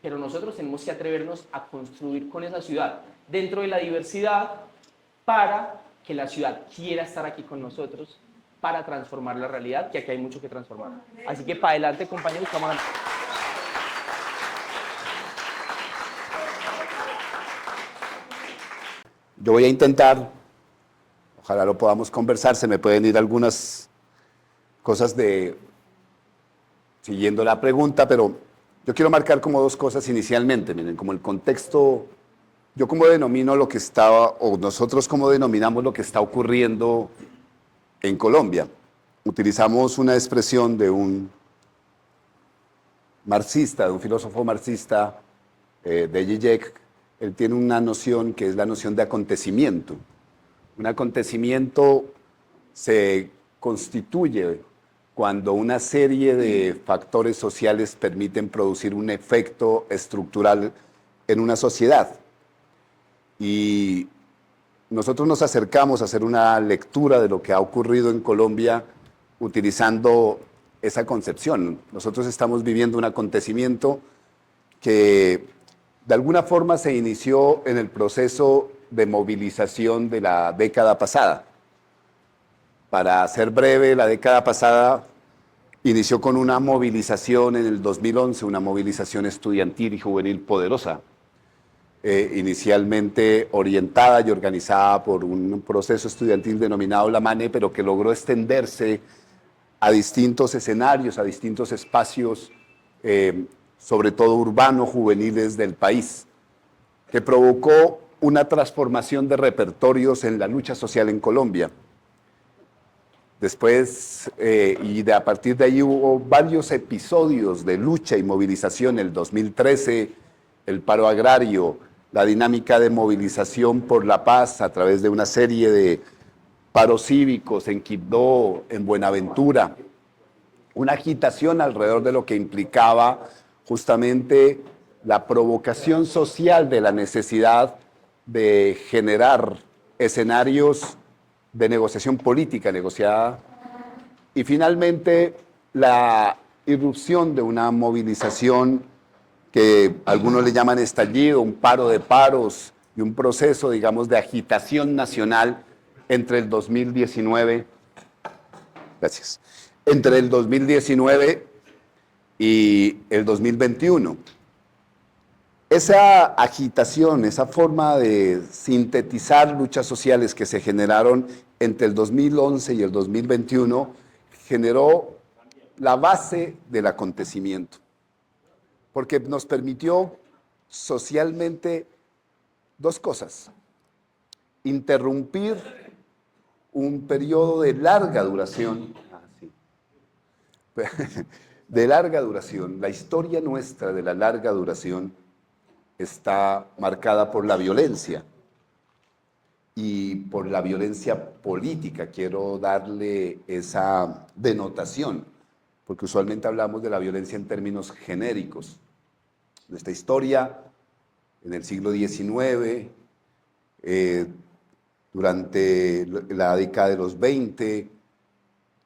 pero nosotros tenemos que atrevernos a construir con esa ciudad dentro de la diversidad para que la ciudad quiera estar aquí con nosotros, para transformar la realidad, que aquí hay mucho que transformar. Así que para adelante, compañeros, vamos a... Yo voy a intentar, ojalá lo podamos conversar, se me pueden ir algunas cosas siguiendo la pregunta, pero yo quiero marcar como dos cosas inicialmente, miren, como el contexto, yo como denomino lo que estaba, o nosotros como denominamos lo que está ocurriendo en Colombia. Utilizamos una expresión de un marxista, de un filósofo marxista, de Zizek. Él tiene una noción que es la noción de acontecimiento. Un acontecimiento se constituye cuando una serie de factores sociales permiten producir un efecto estructural en una sociedad. Y nosotros nos acercamos a hacer una lectura de lo que ha ocurrido en Colombia utilizando esa concepción. Nosotros estamos viviendo un acontecimiento que de alguna forma se inició en el proceso de movilización de la década pasada. Para ser breve, la década pasada inició con una movilización en el 2011, una movilización estudiantil y juvenil poderosa, inicialmente orientada y organizada por un proceso estudiantil denominado La Mane, pero que logró extenderse a distintos escenarios, a distintos espacios, sobre todo urbanos, juveniles del país, que provocó una transformación de repertorios en la lucha social en Colombia. Después, a partir de ahí hubo varios episodios de lucha y movilización. El 2013, el paro agrario, la dinámica de movilización por la paz a través de una serie de paros cívicos en Quibdó, en Buenaventura, una agitación alrededor de lo que implicaba justamente la provocación social de la necesidad de generar escenarios de negociación política negociada, y finalmente la irrupción de una movilización que algunos le llaman estallido, un paro de paros y un proceso, digamos, de agitación nacional entre el 2019, entre el 2019 y el 2021. Esa agitación, esa forma de sintetizar luchas sociales que se generaron entre el 2011 y el 2021 generó la base del acontecimiento, porque nos permitió socialmente dos cosas: interrumpir un periodo de larga duración, de larga duración. La historia nuestra de la larga duración está marcada por la violencia y por la violencia política. Quiero darle esa denotación, porque usualmente hablamos de la violencia en términos genéricos. Nuestra historia en el siglo XIX, durante la década de los 20,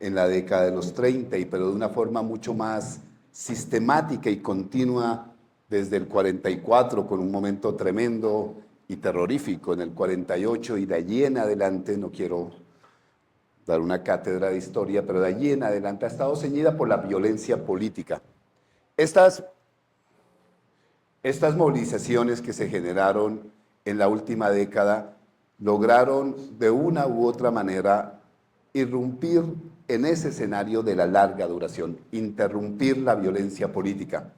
en la década de los 30, pero de una forma mucho más sistemática y continua desde el 44, con un momento tremendo y terrorífico en el 48, y de allí en adelante, no quiero dar una cátedra de historia, pero de allí en adelante ha estado ceñida por la violencia política. Estas movilizaciones que se generaron en la última década lograron de una u otra manera irrumpir en ese escenario de la larga duración, interrumpir la violencia política.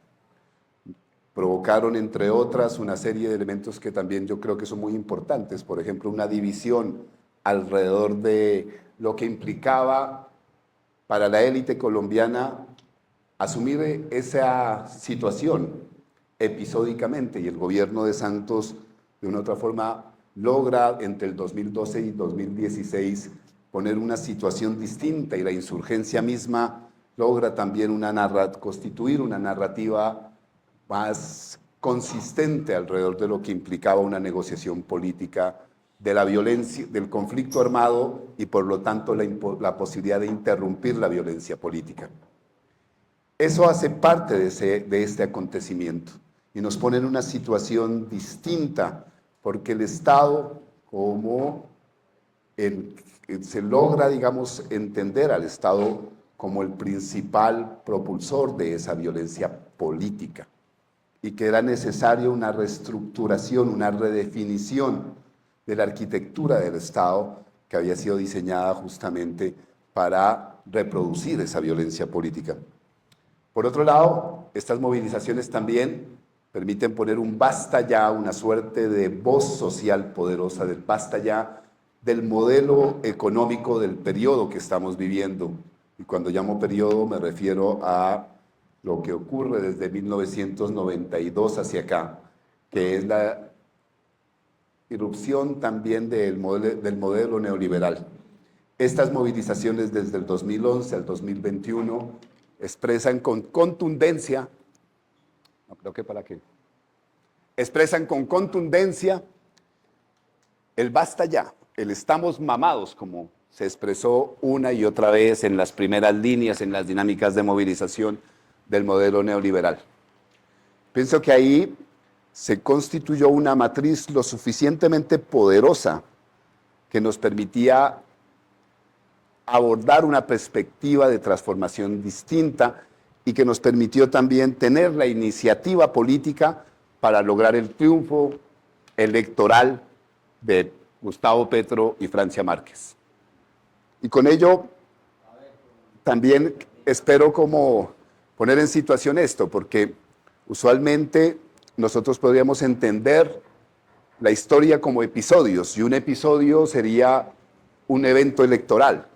Provocaron, entre otras, una serie de elementos que también yo creo que son muy importantes. Por ejemplo, una división alrededor de lo que implicaba para la élite colombiana asumir esa situación episódicamente, y el gobierno de Santos, de una u otra forma, logra entre el 2012 y 2016 poner una situación distinta, y la insurgencia misma logra también constituir una narrativa más consistente alrededor de lo que implicaba una negociación política de la violencia, del conflicto armado y por lo tanto la posibilidad de interrumpir la violencia política. Eso hace parte de este acontecimiento y nos pone en una situación distinta porque el Estado, se logra, digamos, entender al Estado como el principal propulsor de esa violencia política y que era necesaria una reestructuración, una redefinición de la arquitectura del Estado que había sido diseñada justamente para reproducir esa violencia política. Por otro lado, estas movilizaciones también permiten poner un basta ya, una suerte de voz social poderosa del basta ya del modelo económico del periodo que estamos viviendo. Y cuando llamo periodo me refiero a lo que ocurre desde 1992 hacia acá, que es la irrupción también del modelo neoliberal. Estas movilizaciones desde el 2011 al 2021 expresan con contundencia, expresan con contundencia el basta ya, el estamos mamados, como se expresó una y otra vez en las primeras líneas, en las dinámicas de movilización del modelo neoliberal. Pienso que ahí se constituyó una matriz lo suficientemente poderosa que nos permitía abordar una perspectiva de transformación distinta y que nos permitió también tener la iniciativa política para lograr el triunfo electoral de Gustavo Petro y Francia Márquez. Y con ello también espero como poner en situación esto, porque usualmente nosotros podríamos entender la historia como episodios, y un episodio sería un evento electoral.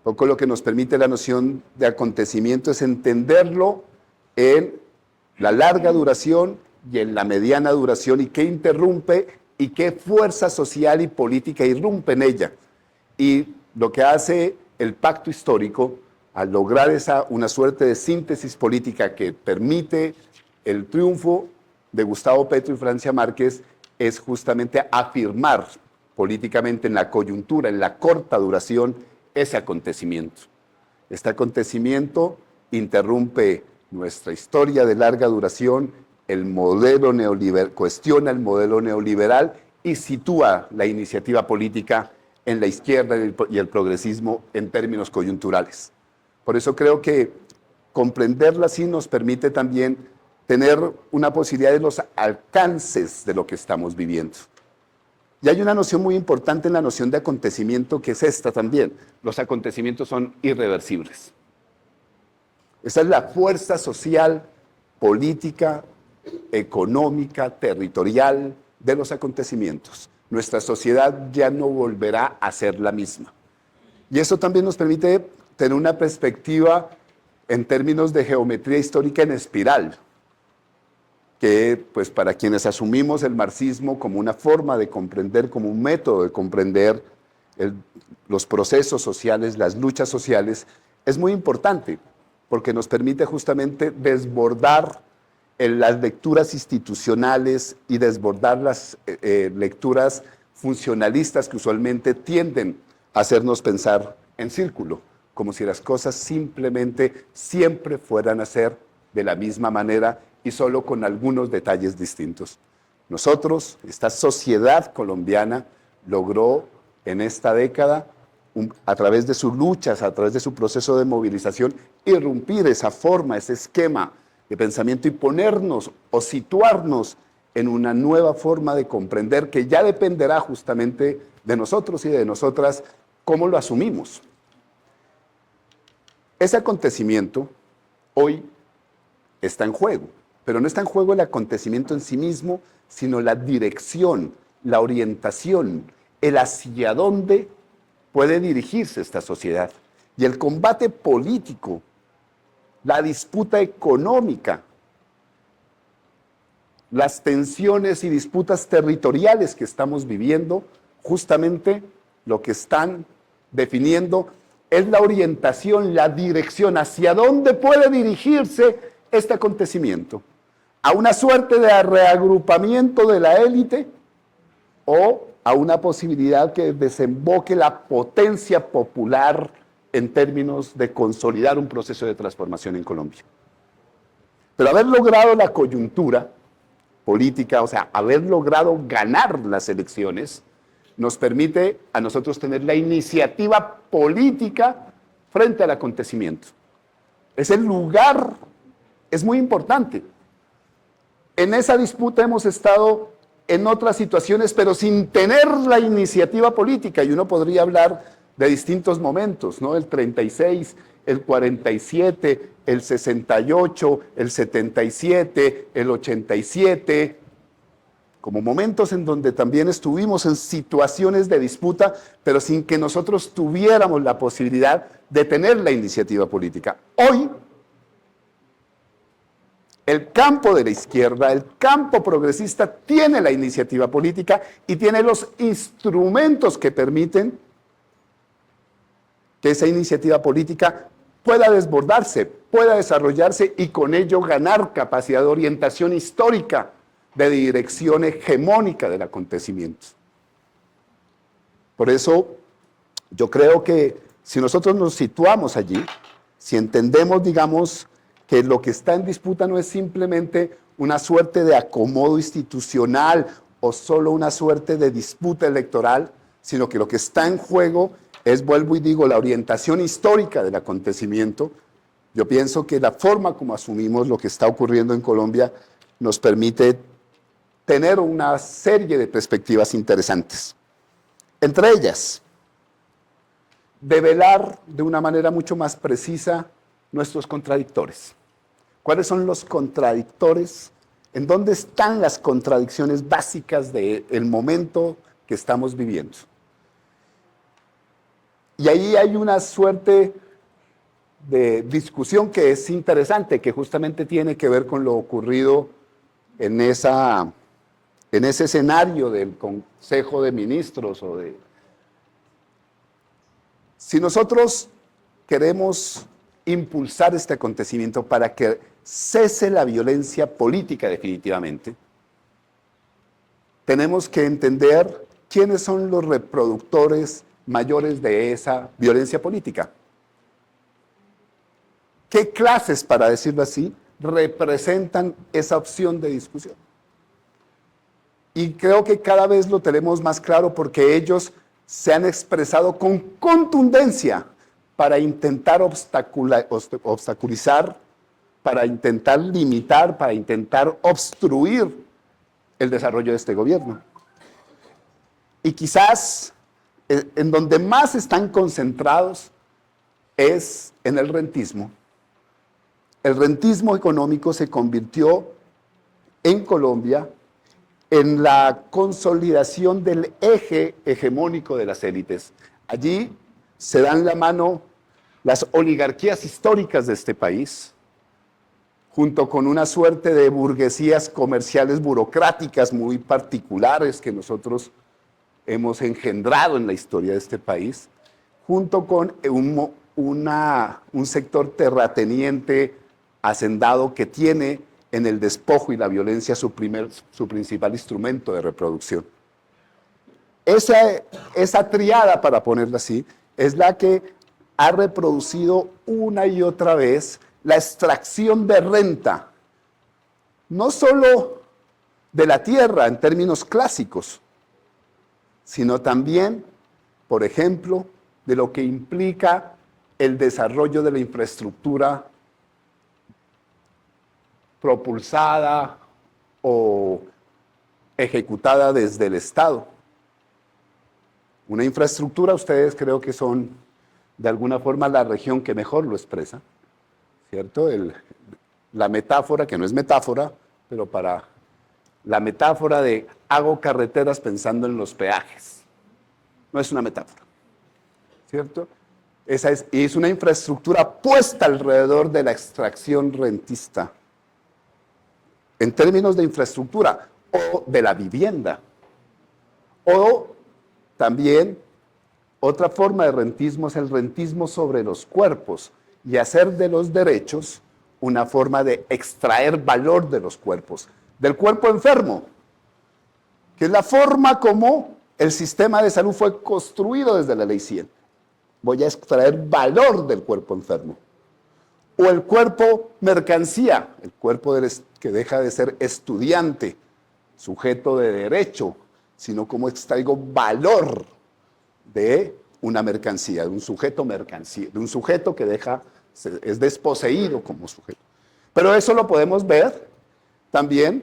Poco lo que nos permite la noción de acontecimiento es entenderlo en la larga duración y en la mediana duración, y qué interrumpe y qué fuerza social y política irrumpe en ella. Y lo que hace el pacto histórico, al lograr una suerte de síntesis política que permite el triunfo de Gustavo Petro y Francia Márquez, es justamente afirmar políticamente en la coyuntura, en la corta duración, ese acontecimiento. Este acontecimiento interrumpe nuestra historia de larga duración, el modelo neoliberal, cuestiona el modelo neoliberal y sitúa la iniciativa política en la izquierda y el progresismo en términos coyunturales. Por eso creo que comprenderla así nos permite también tener una posibilidad de los alcances de lo que estamos viviendo. Y hay una noción muy importante en la noción de acontecimiento que es esta también. Los acontecimientos son irreversibles. Esa es la fuerza social, política, económica, territorial de los acontecimientos. Nuestra sociedad ya no volverá a ser la misma. Y eso también nos permite tener una perspectiva en términos de geometría histórica en espiral, que pues para quienes asumimos el marxismo como una forma de comprender, como un método de comprender los procesos sociales, las luchas sociales, es muy importante porque nos permite justamente desbordar las lecturas institucionales y desbordar las lecturas funcionalistas que usualmente tienden a hacernos pensar en círculo, como si las cosas simplemente siempre fueran a ser de la misma manera y solo con algunos detalles distintos. Nosotros, esta sociedad colombiana, logró en esta década, a través de sus luchas, a través de su proceso de movilización, irrumpir esa forma, ese esquema de pensamiento y ponernos o situarnos en una nueva forma de comprender que ya dependerá justamente de nosotros y de nosotras cómo lo asumimos. Ese acontecimiento hoy está en juego, pero no está en juego el acontecimiento en sí mismo, sino la dirección, la orientación, el hacia dónde puede dirigirse esta sociedad. Y el combate político, la disputa económica, las tensiones y disputas territoriales que estamos viviendo, justamente lo que están definiendo es la orientación, la dirección, hacia dónde puede dirigirse este acontecimiento. ¿A una suerte de reagrupamiento de la élite o a una posibilidad que desemboque la potencia popular en términos de consolidar un proceso de transformación en Colombia? Pero haber logrado la coyuntura política, o sea, haber logrado ganar las elecciones, nos permite a nosotros tener la iniciativa política frente al acontecimiento. Ese lugar es muy importante. En esa disputa hemos estado en otras situaciones, pero sin tener la iniciativa política, y uno podría hablar de distintos momentos, ¿no? El 36, el 47, el 68, el 77, el 87, como momentos en donde también estuvimos en situaciones de disputa, pero sin que nosotros tuviéramos la posibilidad de tener la iniciativa política. Hoy, el campo de la izquierda, el campo progresista, tiene la iniciativa política y tiene los instrumentos que permiten que esa iniciativa política pueda desbordarse, pueda desarrollarse y con ello ganar capacidad de orientación histórica, de dirección hegemónica del acontecimiento. Por eso, yo creo que si nosotros nos situamos allí, si entendemos, digamos, que lo que está en disputa no es simplemente una suerte de acomodo institucional o solo una suerte de disputa electoral, sino que lo que está en juego es, vuelvo y digo, la orientación histórica del acontecimiento. Yo pienso que la forma como asumimos lo que está ocurriendo en Colombia nos permite tener una serie de perspectivas interesantes. Entre ellas, develar de una manera mucho más precisa nuestros contradictores. ¿Cuáles son los contradictores? ¿En dónde están las contradicciones básicas del momento que estamos viviendo? Y ahí hay una suerte de discusión que es interesante, que justamente tiene que ver con lo ocurrido en ese escenario del Consejo de Ministros. Si nosotros queremos impulsar este acontecimiento para que cese la violencia política definitivamente, tenemos que entender quiénes son los reproductores mayores de esa violencia política. ¿Qué clases, para decirlo así, representan esa opción de discusión? Y creo que cada vez lo tenemos más claro porque ellos se han expresado con contundencia para intentar obstaculizar, para intentar limitar, para intentar obstruir el desarrollo de este gobierno. Y quizás en donde más están concentrados es en el rentismo. El rentismo económico se convirtió en Colombia en la consolidación del eje hegemónico de las élites. Allí se dan la mano las oligarquías históricas de este país, junto con una suerte de burguesías comerciales burocráticas muy particulares que nosotros hemos engendrado en la historia de este país, junto con un sector terrateniente hacendado que tiene en el despojo y la violencia su principal instrumento de reproducción. Esa triada, para ponerla así, es la que ha reproducido una y otra vez la extracción de renta, no solo de la tierra en términos clásicos, sino también, por ejemplo, de lo que implica el desarrollo de la infraestructura propulsada o ejecutada desde el Estado. Una infraestructura, ustedes creo que son de alguna forma la región que mejor lo expresa, ¿cierto? La metáfora, que no es metáfora, pero para la metáfora de hago carreteras pensando en los peajes. No es una metáfora, ¿cierto? Es una infraestructura puesta alrededor de la extracción rentista. En términos de infraestructura o de la vivienda, o también Otra forma de rentismo es el rentismo sobre los cuerpos y hacer de los derechos una forma de extraer valor de los cuerpos, del cuerpo enfermo, que es la forma como el sistema de salud fue construido desde la Ley 100. Voy a extraer valor del cuerpo enfermo. O el cuerpo mercancía, el cuerpo que deja de ser estudiante, sujeto de derecho, sino como extraigo valor de una mercancía, de un sujeto mercancía, de un sujeto que es desposeído como sujeto. Pero eso lo podemos ver también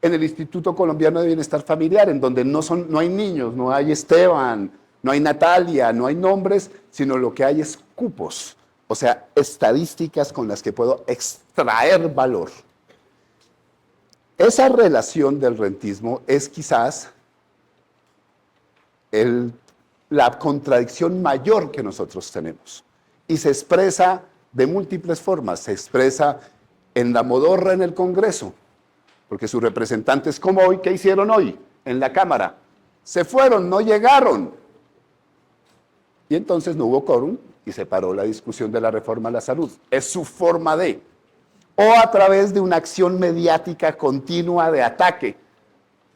en el Instituto Colombiano de Bienestar Familiar, en donde no hay niños, no hay Esteban, no hay Natalia, no hay nombres, sino lo que hay es cupos, o sea, estadísticas con las que puedo extraer valor. Esa relación del rentismo es quizás la contradicción mayor que nosotros tenemos. Y se expresa de múltiples formas. Se expresa en la modorra en el Congreso, porque sus representantes como hoy, ¿qué hicieron hoy en la Cámara? Se fueron, no llegaron. Y entonces no hubo quórum y se paró la discusión de la reforma a la salud. Es su forma de. O a través de una acción mediática continua de ataque.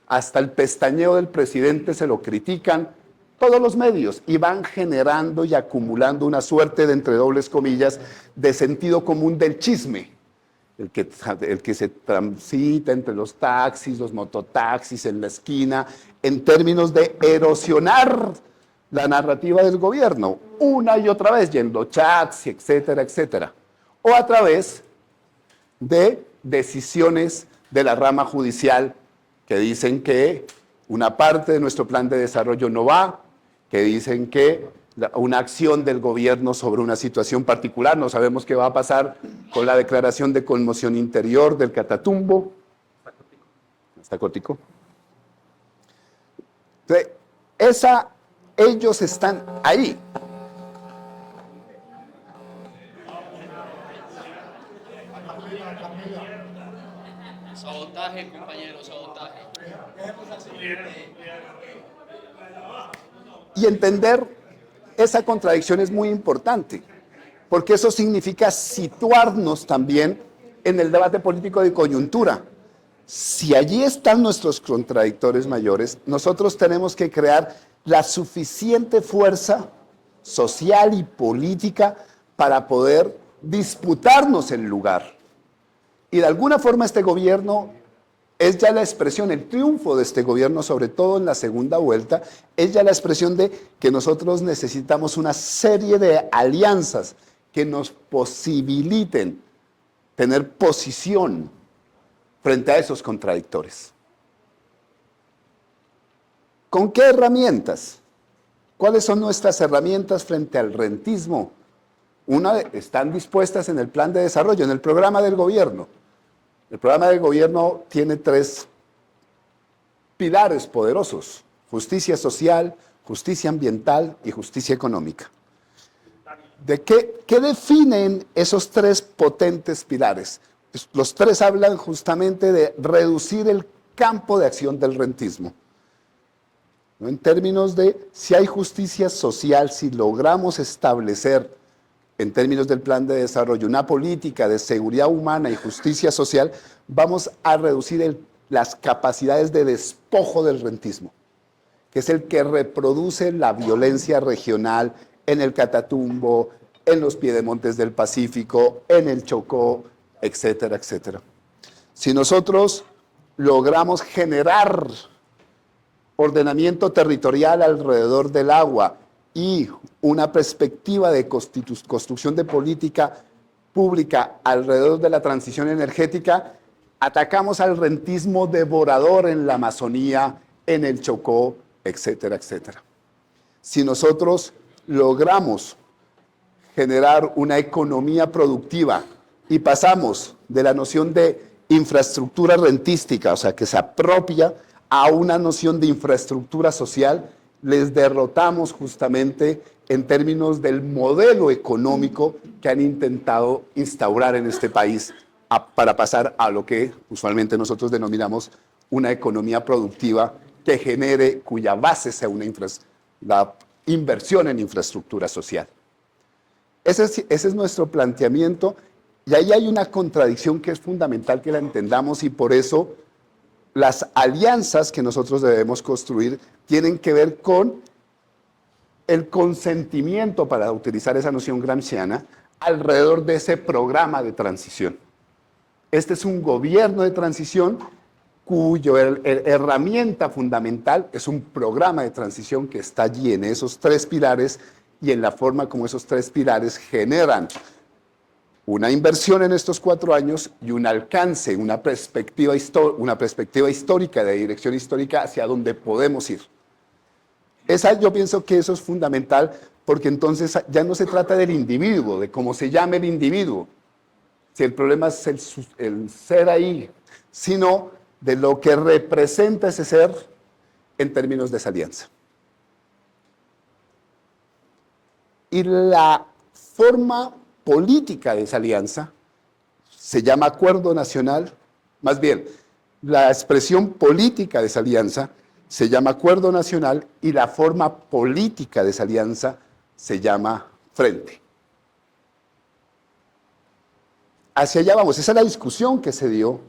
Hasta el pestañeo del presidente se lo critican todos los medios y van generando y acumulando una suerte de, entre dobles comillas, de sentido común del chisme. El que se transita entre los taxis, los mototaxis, en la esquina, en términos de erosionar la narrativa del gobierno, una y otra vez, yendo chats, etcétera, etcétera. O a través de decisiones de la rama judicial que dicen que una parte de nuestro plan de desarrollo no va, que dicen que una acción del gobierno sobre una situación particular, no sabemos qué va a pasar con la declaración de conmoción interior del Catatumbo. ¿Está cortico? Entonces, ellos están ahí. Sabotaje, compañero, sabotaje. Y entender esa contradicción es muy importante, porque eso significa situarnos también en el debate político de coyuntura. Si allí están nuestros contradictores mayores, nosotros tenemos que crear la suficiente fuerza social y política para poder disputarnos el lugar. Y de alguna forma este gobierno es ya la expresión, el triunfo de este gobierno, sobre todo en la segunda vuelta, es ya la expresión de que nosotros necesitamos una serie de alianzas que nos posibiliten tener posición frente a esos contradictores. ¿Con qué herramientas? ¿Cuáles son nuestras herramientas frente al rentismo? Están dispuestas en el plan de desarrollo, en el programa del gobierno. El programa del gobierno tiene 3 pilares poderosos: justicia social, justicia ambiental y justicia económica. ¿De qué definen esos 3 potentes pilares? Los 3 hablan justamente de reducir el campo de acción del rentismo. ¿No? En términos de si hay justicia social, si logramos establecer en términos del plan de desarrollo una política de seguridad humana y justicia social, vamos a reducir las capacidades de despojo del rentismo, que es el que reproduce la violencia regional en el Catatumbo, en los Piedemontes del Pacífico, en el Chocó, etcétera, etcétera. Si nosotros logramos generar ordenamiento territorial alrededor del agua y una perspectiva de construcción de política pública alrededor de la transición energética, atacamos al rentismo devorador en la Amazonía, en el Chocó, etcétera, etcétera. Si nosotros logramos generar una economía productiva y pasamos de la noción de infraestructura rentística, o sea, que se apropia a una noción de infraestructura social, les derrotamos justamente en términos del modelo económico que han intentado instaurar en este país para pasar a lo que usualmente nosotros denominamos una economía productiva que genere, cuya base sea inversión en infraestructura social. Ese es nuestro planteamiento, y ahí hay una contradicción que es fundamental que la entendamos, y por eso las alianzas que nosotros debemos construir tienen que ver con el consentimiento, para utilizar esa noción gramsciana, alrededor de ese programa de transición. Este es un gobierno de transición cuyo herramienta fundamental es un programa de transición que está allí en esos tres pilares y en la forma como esos tres pilares generan una inversión en estos 4 años y un alcance, una perspectiva histórica, de dirección histórica hacia donde podemos ir. Yo pienso que eso es fundamental, porque entonces ya no se trata del individuo, de cómo se llame el individuo, si el problema es el ser ahí, sino de lo que representa ese ser en términos de esa alianza. Y la forma política de esa alianza se llama acuerdo nacional, más bien, la expresión política de esa alianza se llama acuerdo nacional, y la forma política de esa alianza se llama frente. Hacia allá vamos, esa es la discusión que se dio,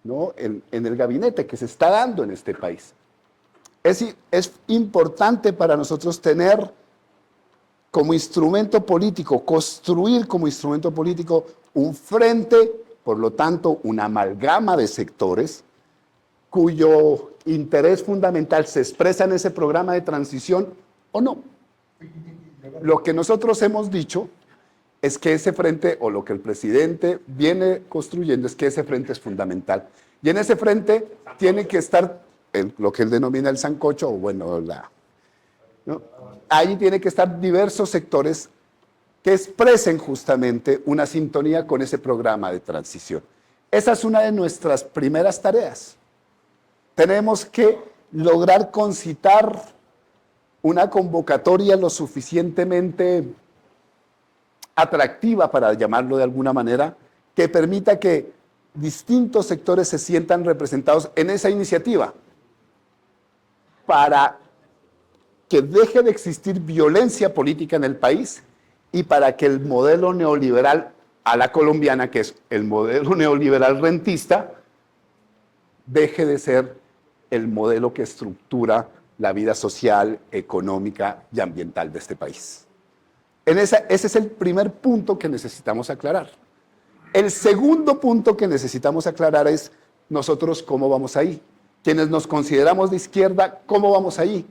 ¿no?, en el gabinete, que se está dando en este país. Es importante para nosotros tener como instrumento político, construir como instrumento político un frente, por lo tanto, una amalgama de sectores cuyo interés fundamental se expresa en ese programa de transición o no. Lo que nosotros hemos dicho es que ese frente, o lo que el presidente viene construyendo, es que ese frente es fundamental. Y en ese frente tiene que estar lo que él denomina el sancocho, o bueno, ¿no? Ahí tiene que estar diversos sectores que expresen justamente una sintonía con ese programa de transición. Esa es una de nuestras primeras tareas. Tenemos que lograr concitar una convocatoria lo suficientemente atractiva, para llamarlo de alguna manera, que permita que distintos sectores se sientan representados en esa iniciativa, para que deje de existir violencia política en el país y para que el modelo neoliberal a la colombiana, que es el modelo neoliberal rentista, deje de ser el modelo que estructura la vida social, económica y ambiental de este país. Ese es el primer punto que necesitamos aclarar. El segundo punto que necesitamos aclarar es nosotros cómo vamos ahí. Quienes nos consideramos de izquierda, ¿cómo vamos ahí?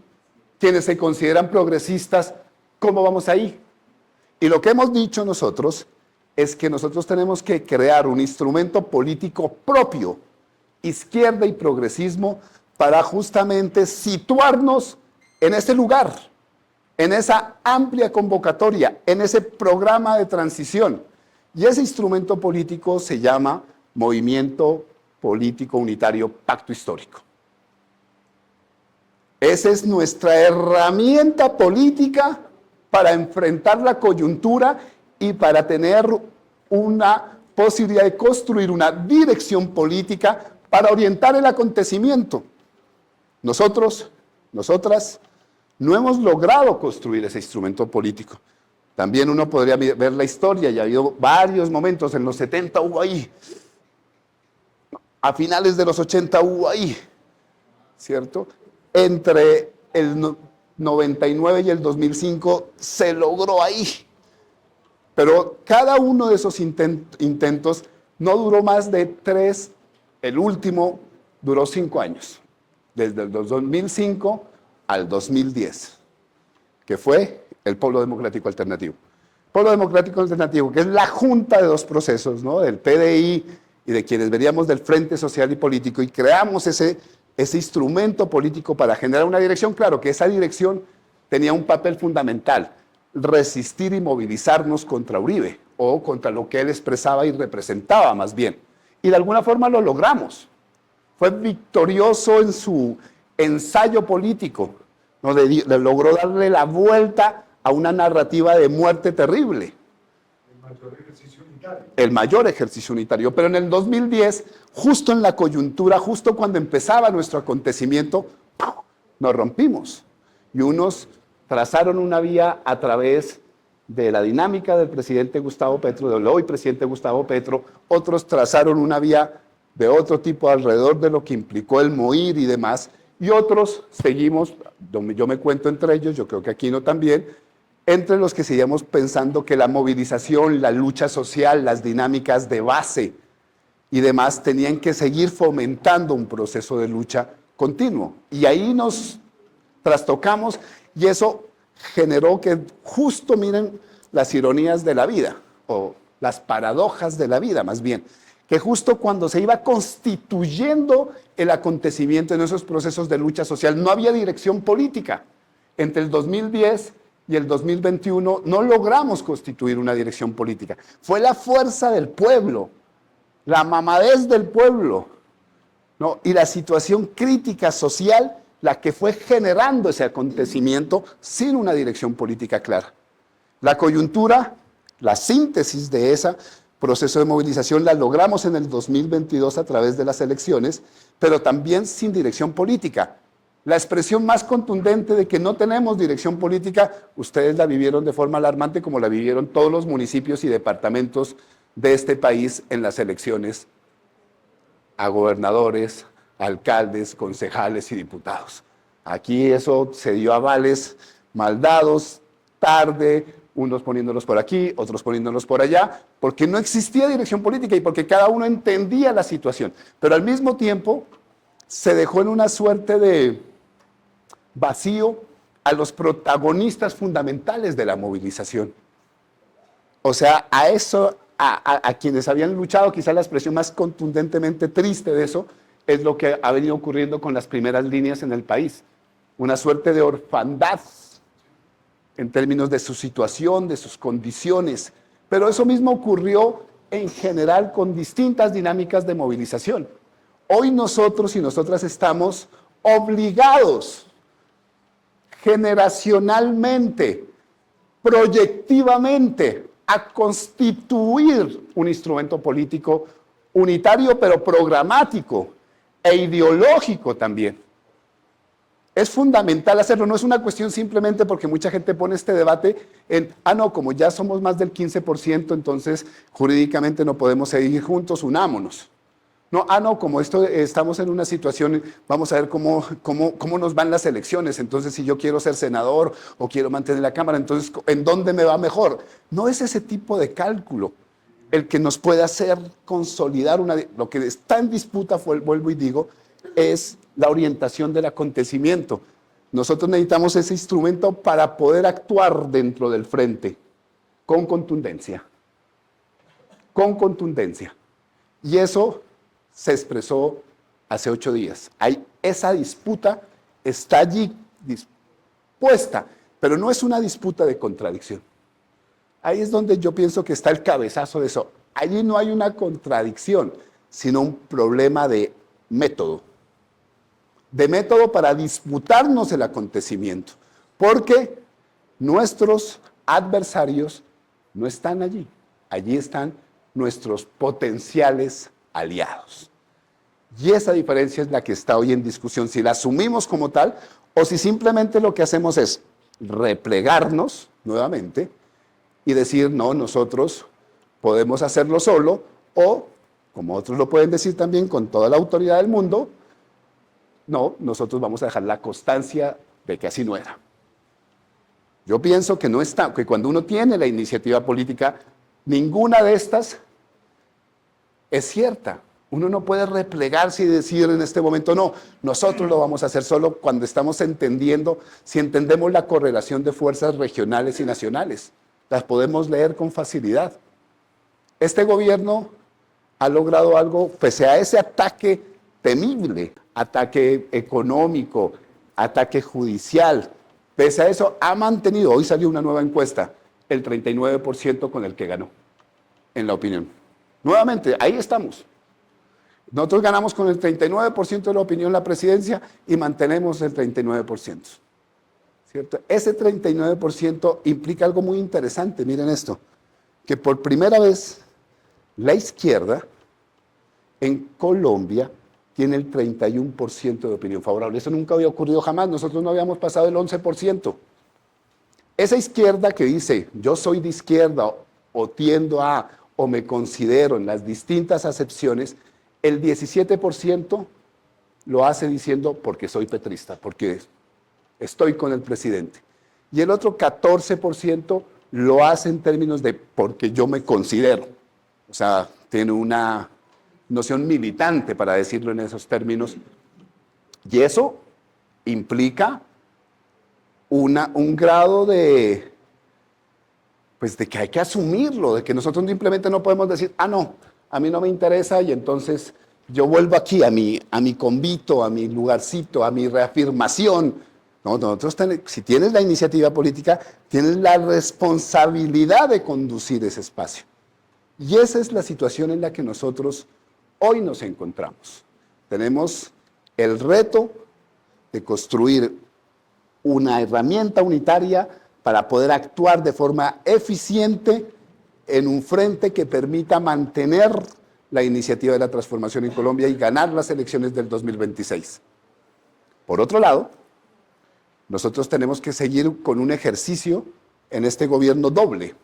Quienes se consideran progresistas, ¿cómo vamos ahí? Y lo que hemos dicho nosotros es que nosotros tenemos que crear un instrumento político propio, izquierda y progresismo, para justamente situarnos en ese lugar, en esa amplia convocatoria, en ese programa de transición. Y ese instrumento político se llama Movimiento Político Unitario Pacto Histórico. Esa es nuestra herramienta política para enfrentar la coyuntura y para tener una posibilidad de construir una dirección política para orientar el acontecimiento. Nosotros, nosotras, no hemos logrado construir ese instrumento político. También uno podría ver la historia, y ha habido varios momentos. En los 70 hubo ahí, a finales de los 80 hubo ahí, ¿cierto? Entre el 99 y el 2005 se logró ahí. Pero cada uno de esos intentos no duró más de 3, el último duró 5 años, desde el 2005 al 2010, que fue el Polo Democrático Alternativo. Polo Democrático Alternativo, que es la junta de dos procesos, ¿no?, del PDI y de quienes veníamos del Frente Social y Político, y creamos ese instrumento político para generar una dirección. Claro que esa dirección tenía un papel fundamental: resistir y movilizarnos contra Uribe, o contra lo que él expresaba y representaba más bien. Y de alguna forma lo logramos. Fue victorioso en su ensayo político, ¿no? Logró darle la vuelta a una narrativa de muerte terrible. El mayor ejercicio unitario. El mayor ejercicio unitario. Pero en el 2010, justo en la coyuntura, justo cuando empezaba nuestro acontecimiento, nos rompimos. y unos trazaron una vía a través de la dinámica del presidente Gustavo Petro, del hoy presidente Gustavo Petro, otros trazaron una vía de otro tipo alrededor de lo que implicó el MOIR y demás, y otros seguimos, yo me cuento entre ellos, yo creo que Aquino también, entre los que seguíamos pensando que la movilización, la lucha social, las dinámicas de base y demás tenían que seguir fomentando un proceso de lucha continuo. Y ahí nos trastocamos y eso generó que justo, miren, las ironías de la vida, o las paradojas de la vida más bien, que justo cuando se iba constituyendo el acontecimiento en esos procesos de lucha social, no había dirección política. Entre el 2010 y el 2021 no logramos constituir una dirección política. Fue la fuerza del pueblo, la mamadez del pueblo, ¿no? Y la situación crítica social la que fue generando ese acontecimiento sin una dirección política clara. La coyuntura, la síntesis de ese proceso de movilización la logramos en el 2022 a través de las elecciones, pero también sin dirección política. La expresión más contundente de que no tenemos dirección política, ustedes la vivieron de forma alarmante como la vivieron todos los municipios y departamentos de este país en las elecciones a gobernadores, alcaldes, concejales y diputados. Aquí eso se dio a vales mal dados, tarde, unos poniéndolos por aquí, otros poniéndolos por allá, porque no existía dirección política y porque cada uno entendía la situación. Pero al mismo tiempo se dejó en una suerte de vacío a los protagonistas fundamentales de la movilización. O sea, a quienes habían luchado, quizá la expresión más contundentemente triste de eso es lo que ha venido ocurriendo con las primeras líneas en el país. Una suerte de orfandad en términos de su situación, de sus condiciones. Pero eso mismo ocurrió en general con distintas dinámicas de movilización. Hoy nosotros y nosotras estamos obligados generacionalmente, proyectivamente, a constituir un instrumento político unitario, pero programático e ideológico también. Es fundamental hacerlo, no es una cuestión simplemente porque mucha gente pone este debate en, no, como ya somos más del 15%, entonces jurídicamente no podemos seguir juntos, unámonos. No, como estamos en una situación, vamos a ver cómo nos van las elecciones, entonces si yo quiero ser senador o quiero mantener la Cámara, entonces ¿en dónde me va mejor? No es ese tipo de cálculo el que nos puede hacer consolidar lo que está en disputa, vuelvo y digo, es la orientación del acontecimiento. Nosotros necesitamos ese instrumento para poder actuar dentro del frente, con contundencia. Con contundencia. Y eso se expresó hace 8 días. Esa disputa está allí dispuesta, pero no es una disputa de contradicción. Ahí es donde yo pienso que está el cabezazo de eso. Allí no hay una contradicción, sino un problema de método. De método para disputarnos el acontecimiento, porque nuestros adversarios no están allí. Allí están nuestros potenciales aliados. Y esa diferencia es la que está hoy en discusión, si la asumimos como tal o si simplemente lo que hacemos es replegarnos nuevamente y decir, no, nosotros podemos hacerlo solo, o, como otros lo pueden decir también con toda la autoridad del mundo, no, nosotros vamos a dejar la constancia de que así no era. Yo pienso que que cuando uno tiene la iniciativa política, ninguna de estas es cierta. Uno no puede replegarse y decir en este momento, no, nosotros lo vamos a hacer solo cuando estamos entendiendo, si entendemos la correlación de fuerzas regionales y nacionales. Las podemos leer con facilidad. Este gobierno ha logrado algo, pese a ese ataque temible, ataque económico, ataque judicial, pese a eso ha mantenido, hoy salió una nueva encuesta, el 39% con el que ganó, en la opinión. Nuevamente, ahí estamos. Nosotros ganamos con el 39% de la opinión la presidencia y mantenemos el 39%. ¿Cierto? Ese 39% implica algo muy interesante, miren esto, que por primera vez la izquierda en Colombia tiene el 31% de opinión favorable. Eso nunca había ocurrido jamás, nosotros no habíamos pasado el 11%. Esa izquierda que dice, yo soy de izquierda o tiendo a, o me considero en las distintas acepciones, el 17% lo hace diciendo porque soy petrista, porque estoy con el presidente. Y el otro 14% lo hace en términos de porque yo me considero. O sea, tiene una noción militante, para decirlo en esos términos. Y eso implica un grado de, pues de que hay que asumirlo, de que nosotros simplemente no podemos decir, ah, no, a mí no me interesa y entonces yo vuelvo aquí a mi convito, a mi lugarcito, a mi reafirmación. No, nosotros si tienes la iniciativa política, tienes la responsabilidad de conducir ese espacio. Y esa es la situación en la que nosotros hoy nos encontramos. Tenemos el reto de construir una herramienta unitaria para poder actuar de forma eficiente en un frente que permita mantener la iniciativa de la transformación en Colombia y ganar las elecciones del 2026. Por otro lado, nosotros tenemos que seguir con un ejercicio en este gobierno doble.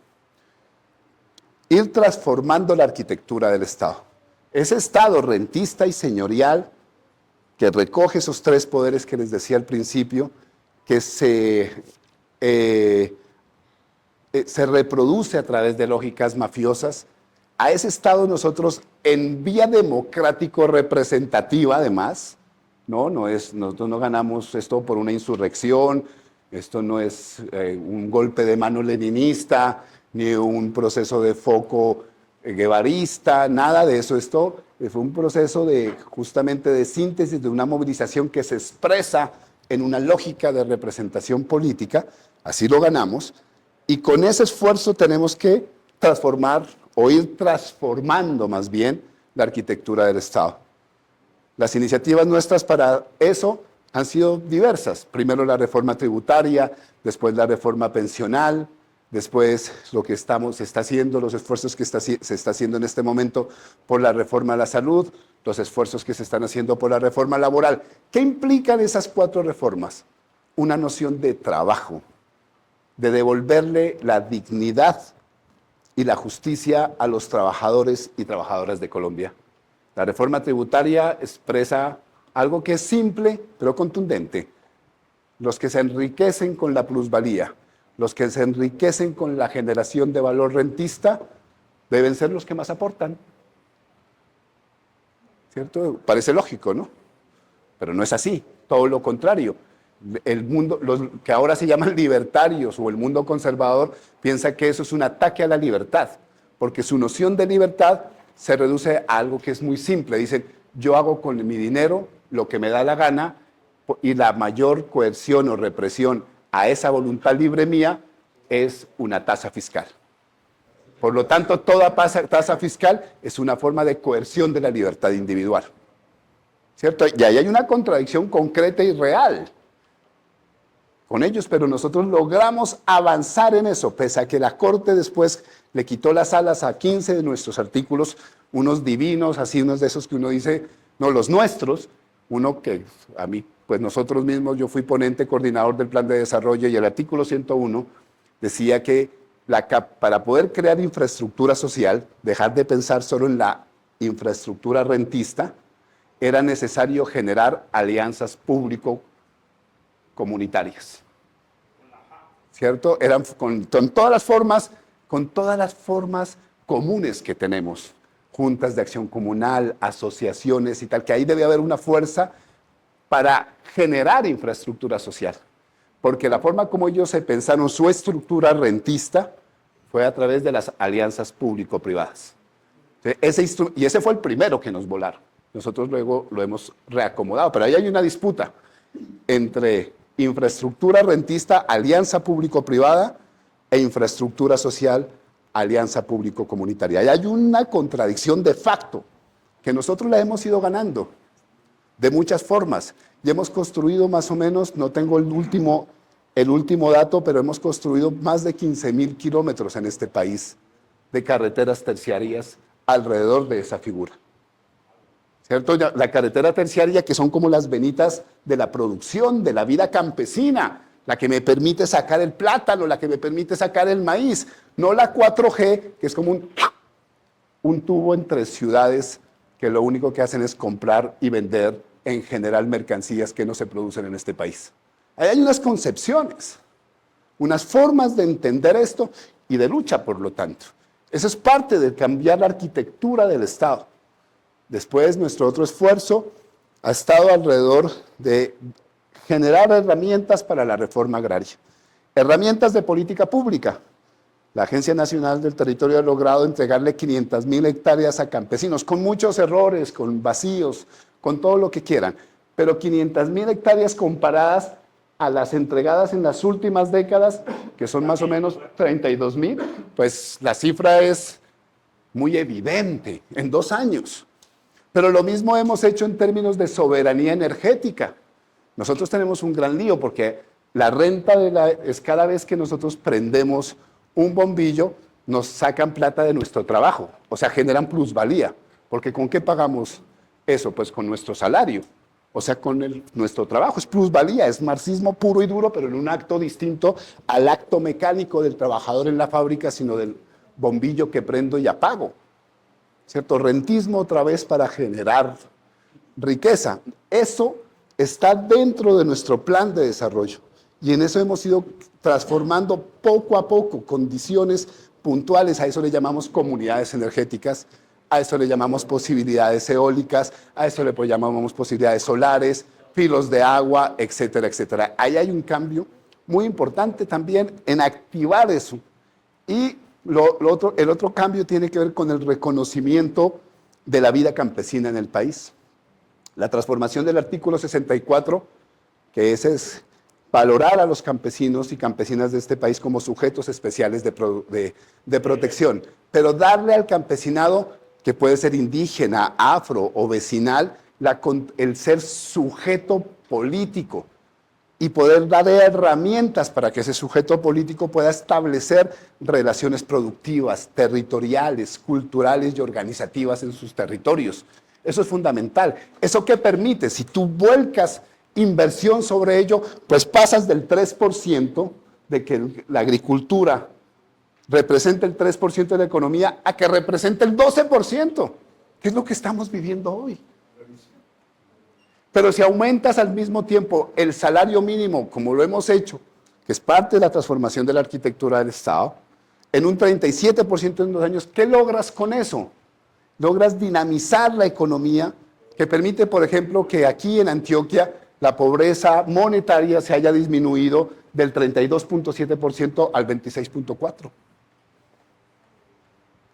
Ir transformando la arquitectura del Estado. Ese Estado rentista y señorial que recoge esos tres poderes que les decía al principio, que se reproduce a través de lógicas mafiosas, a ese Estado nosotros en vía democrático representativa además, nosotros no ganamos esto por una insurrección, esto no es un golpe de mano leninista, ni un proceso de foco guevarista, nada de eso. Esto fue un proceso justamente de síntesis de una movilización que se expresa en una lógica de representación política, así lo ganamos, y con ese esfuerzo tenemos que transformar o ir transformando más bien la arquitectura del Estado. Las iniciativas nuestras para eso han sido diversas. Primero la reforma tributaria, después la reforma pensional, después lo que se está haciendo, los esfuerzos que se está haciendo en este momento por la reforma a la salud, los esfuerzos que se están haciendo por la reforma laboral. ¿Qué implican esas 4 reformas? Una noción de trabajo, de devolverle la dignidad y la justicia a los trabajadores y trabajadoras de Colombia. La reforma tributaria expresa algo que es simple, pero contundente. Los que se enriquecen con la plusvalía, los que se enriquecen con la generación de valor rentista, deben ser los que más aportan. ¿Cierto? Parece lógico, ¿no? Pero no es así, todo lo contrario. El mundo, los que ahora se llaman libertarios o el mundo conservador, piensa que eso es un ataque a la libertad, porque su noción de libertad se reduce a algo que es muy simple. Dicen, yo hago con mi dinero lo que me da la gana y la mayor coerción o represión a esa voluntad libre mía es una tasa fiscal. Por lo tanto, toda tasa fiscal es una forma de coerción de la libertad individual. ¿Cierto? Y ahí hay una contradicción concreta y real con ellos, pero nosotros logramos avanzar en eso, pese a que la Corte después le quitó las alas a 15 de nuestros artículos, unos divinos, así unos de esos que uno dice, no, los nuestros, uno que a mí, pues nosotros mismos, yo fui ponente coordinador del plan de desarrollo y el artículo 101 decía que para poder crear infraestructura social, dejar de pensar solo en la infraestructura rentista, era necesario generar alianzas público-comunitarias. ¿Cierto? Eran con todas las formas comunes que tenemos, juntas de acción comunal, asociaciones y tal, que ahí debe haber una fuerza para generar infraestructura social. Porque la forma como ellos se pensaron su estructura rentista fue a través de las alianzas público-privadas. Y ese fue el primero que nos volaron. Nosotros luego lo hemos reacomodado, pero ahí hay una disputa entre infraestructura rentista, alianza público-privada, e infraestructura social, alianza público-comunitaria. Ahí hay una contradicción de facto, que nosotros la hemos ido ganando de muchas formas. Y hemos construido más o menos, no tengo el último dato, pero hemos construido más de 15.000 kilómetros en este país de carreteras terciarias alrededor de esa figura. ¿cierto? La carretera terciaria, que son como las venitas de la producción, de la vida campesina, la que me permite sacar el plátano, la que me permite sacar el maíz, no la 4G, que es como un tubo entre ciudades que lo único que hacen es comprar y vender en general mercancías que no se producen en este país. Ahí hay unas concepciones, unas formas de entender esto y de lucha, por lo tanto. Eso es parte de cambiar la arquitectura del Estado. Después, nuestro otro esfuerzo ha estado alrededor de generar herramientas para la reforma agraria. Herramientas de política pública. La Agencia Nacional del Territorio ha logrado entregarle 500.000 hectáreas a campesinos, con muchos errores, con vacíos, con todo lo que quieran, pero 500.000 hectáreas comparadas a las entregadas en las últimas décadas, que son más o menos 32.000, pues la cifra es muy evidente en 2 años. Pero lo mismo hemos hecho en términos de soberanía energética. Nosotros tenemos un gran lío porque la renta es cada vez que nosotros prendemos un bombillo, nos sacan plata de nuestro trabajo, o sea, generan plusvalía, porque ¿con qué pagamos eso? Pues con nuestro salario, o sea, con nuestro trabajo, es plusvalía, es marxismo puro y duro, pero en un acto distinto al acto mecánico del trabajador en la fábrica, sino del bombillo que prendo y apago, ¿cierto? Rentismo otra vez para generar riqueza. Eso está dentro de nuestro plan de desarrollo y en eso hemos ido transformando poco a poco condiciones puntuales, a eso le llamamos comunidades energéticas, a eso le llamamos posibilidades eólicas, a eso le llamamos posibilidades solares, filos de agua, etcétera, etcétera. Ahí hay un cambio muy importante también en activar eso. Y el otro cambio tiene que ver con el reconocimiento de la vida campesina en el país. La transformación del artículo 64, que ese es valorar a los campesinos y campesinas de este país como sujetos especiales de protección, pero darle al campesinado, que puede ser indígena, afro o vecinal, el ser sujeto político y poder dar herramientas para que ese sujeto político pueda establecer relaciones productivas, territoriales, culturales y organizativas en sus territorios. Eso es fundamental. ¿Eso qué permite? Si tú vuelcas inversión sobre ello, pues pasas del 3% de que la agricultura represente el 3% de la economía a que represente el 12%, que es lo que estamos viviendo hoy. Pero si aumentas al mismo tiempo el salario mínimo, como lo hemos hecho, que es parte de la transformación de la arquitectura del Estado, en un 37% en 2 años, ¿qué logras con eso? Logras dinamizar la economía, que permite, por ejemplo, que aquí en Antioquia la pobreza monetaria se haya disminuido del 32.7% al 26.4%.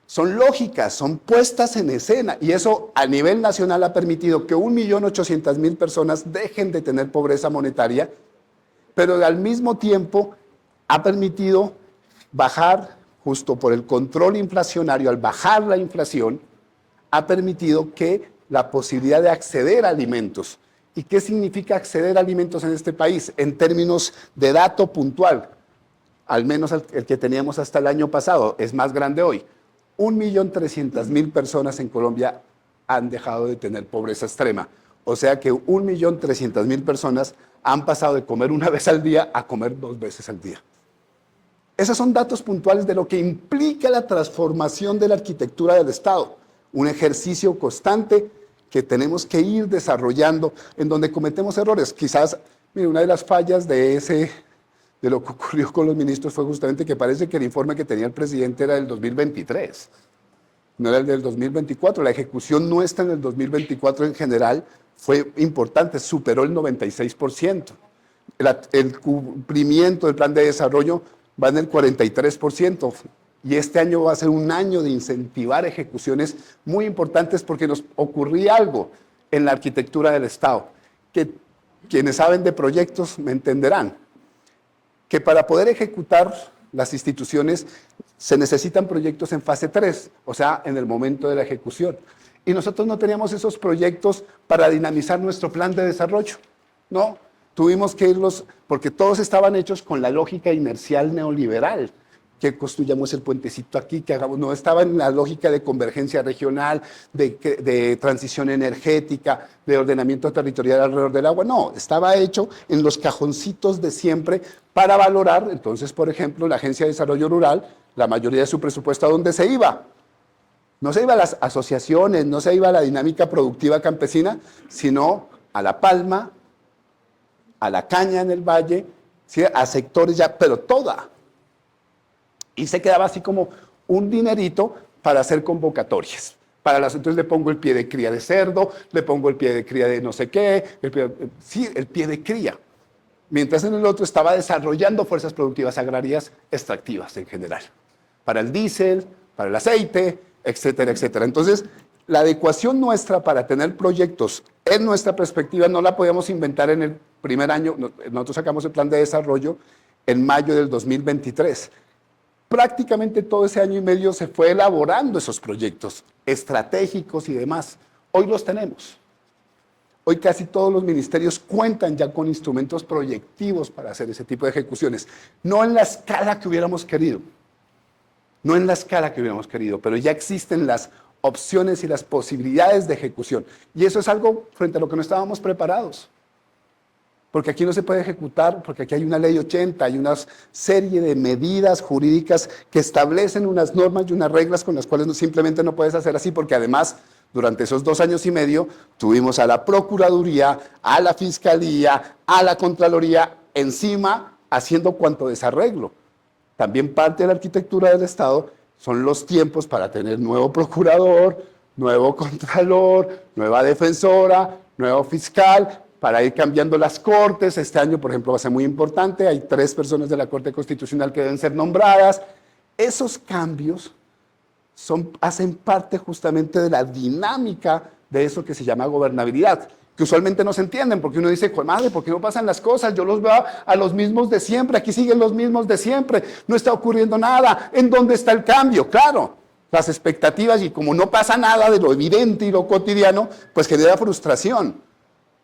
Son lógicas, son puestas en escena y eso a nivel nacional ha permitido que 1.800.000 personas dejen de tener pobreza monetaria, pero al mismo tiempo ha permitido bajar, justo por el control inflacionario, al bajar la inflación, ha permitido que la posibilidad de acceder a alimentos. ¿Y qué significa acceder a alimentos en este país? En términos de dato puntual, al menos el que teníamos hasta el año pasado, es más grande hoy. 1.300.000 personas en Colombia han dejado de tener pobreza extrema. O sea que 1.300.000 personas han pasado de comer una vez al día a comer 2 veces al día. Esos son datos puntuales de lo que implica la transformación de la arquitectura del Estado. Un ejercicio constante que tenemos que ir desarrollando, en donde cometemos errores. Quizás, mire, una de las fallas de lo que ocurrió con los ministros fue justamente que parece que el informe que tenía el presidente era del 2023, no era el del 2024. La ejecución nuestra en el 2024 en general fue importante, superó el 96%. El cumplimiento del plan de desarrollo va en el 43%. Y este año va a ser un año de incentivar ejecuciones muy importantes porque nos ocurría algo en la arquitectura del Estado, que quienes saben de proyectos me entenderán, que para poder ejecutar las instituciones se necesitan proyectos en fase 3, o sea, en el momento de la ejecución. Y nosotros no teníamos esos proyectos para dinamizar nuestro plan de desarrollo, ¿no? Tuvimos que irlos, porque todos estaban hechos con la lógica inercial neoliberal, que construyamos el puentecito aquí, que hagamos, no estaba en la lógica de convergencia regional, de transición energética, de ordenamiento territorial alrededor del agua, no, estaba hecho en los cajoncitos de siempre para valorar. Entonces, por ejemplo, la Agencia de Desarrollo Rural, la mayoría de su presupuesto, ¿a dónde se iba? No se iba a las asociaciones, no se iba a la dinámica productiva campesina, sino a la palma, a la caña en el valle, ¿sí? A sectores ya, pero toda. Y se quedaba así como un dinerito para hacer convocatorias. Entonces le pongo el pie de cría de cerdo, le pongo el pie de cría de no sé qué, el pie de cría. Mientras en el otro estaba desarrollando fuerzas productivas agrarias extractivas en general. Para el diésel, para el aceite, etcétera, etcétera. Entonces, la adecuación nuestra para tener proyectos en nuestra perspectiva no la podíamos inventar en el primer año. Nosotros sacamos el plan de desarrollo en mayo del 2023. Prácticamente todo ese año y medio se fue elaborando esos proyectos estratégicos y demás. Hoy los tenemos. Hoy casi todos los ministerios cuentan ya con instrumentos proyectivos para hacer ese tipo de ejecuciones. No en la escala que hubiéramos querido. No en la escala que hubiéramos querido, pero ya existen las opciones y las posibilidades de ejecución. Y eso es algo frente a lo que no estábamos preparados. Porque aquí no se puede ejecutar, porque aquí hay una ley 80, hay una serie de medidas jurídicas que establecen unas normas y unas reglas con las cuales simplemente no puedes hacer así, porque además, durante esos 2 años y medio, tuvimos a la Procuraduría, a la Fiscalía, a la Contraloría, encima haciendo cuanto desarreglo. También parte de la arquitectura del Estado son los tiempos para tener nuevo procurador, nuevo contralor, nueva defensora, nuevo fiscal, para ir cambiando las cortes. Este año, por ejemplo, va a ser muy importante. Hay 3 personas de la Corte Constitucional que deben ser nombradas. Esos cambios hacen parte justamente de la dinámica de eso que se llama gobernabilidad, que usualmente no se entienden, porque uno dice, madre, ¿por qué no pasan las cosas? Yo los veo a los mismos de siempre, aquí siguen los mismos de siempre, no está ocurriendo nada. ¿En dónde está el cambio? Claro, las expectativas, y como no pasa nada de lo evidente y lo cotidiano, pues genera frustración.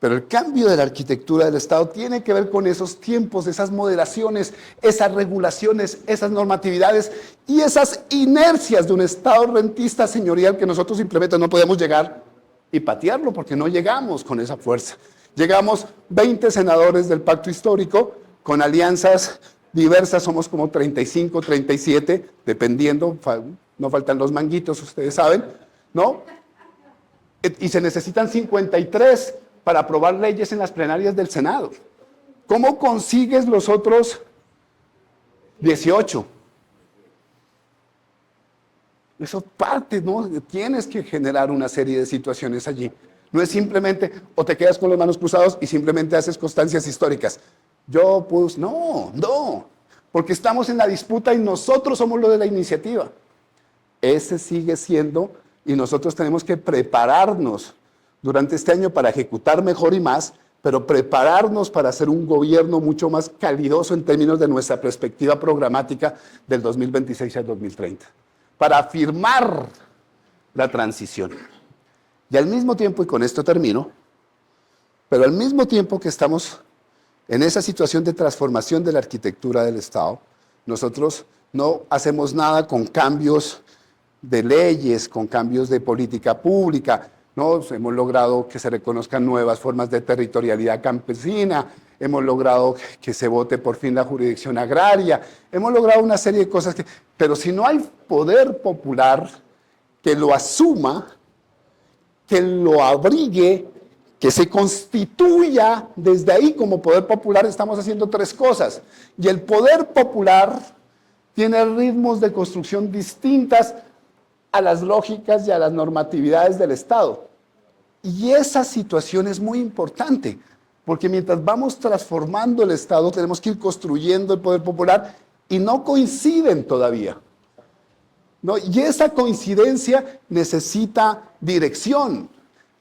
Pero el cambio de la arquitectura del Estado tiene que ver con esos tiempos, esas moderaciones, esas regulaciones, esas normatividades y esas inercias de un Estado rentista señorial que nosotros simplemente no podemos llegar y patearlo, porque no llegamos con esa fuerza. Llegamos 20 senadores del pacto histórico con alianzas diversas, somos como 35, 37, dependiendo, no faltan los manguitos, ustedes saben, ¿no? Y se necesitan 53 para aprobar leyes en las plenarias del Senado. ¿Cómo consigues los otros 18? Eso parte, ¿no? Tienes que generar una serie de situaciones allí. No es simplemente, o te quedas con las manos cruzadas y simplemente haces constancias históricas. Yo, pues, no, porque estamos en la disputa y nosotros somos los de la iniciativa. Ese sigue siendo, y nosotros tenemos que prepararnos durante este año para ejecutar mejor y más, pero prepararnos para hacer un gobierno mucho más calidoso en términos de nuestra perspectiva programática del 2026 al 2030. Para afirmar la transición. Y al mismo tiempo, y con esto termino, pero al mismo tiempo que estamos en esa situación de transformación de la arquitectura del Estado, nosotros no hacemos nada con cambios de leyes, con cambios de política pública, ¿no? Hemos logrado que se reconozcan nuevas formas de territorialidad campesina, hemos logrado que se vote por fin la jurisdicción agraria, hemos logrado una serie de cosas, pero si no hay poder popular que lo asuma, que lo abrigue, que se constituya desde ahí como poder popular, estamos haciendo 3 cosas. Y el poder popular tiene ritmos de construcción distintas a las lógicas y a las normatividades del Estado. Y esa situación es muy importante, porque mientras vamos transformando el Estado, tenemos que ir construyendo el poder popular y no coinciden todavía, ¿no? Y esa coincidencia necesita dirección,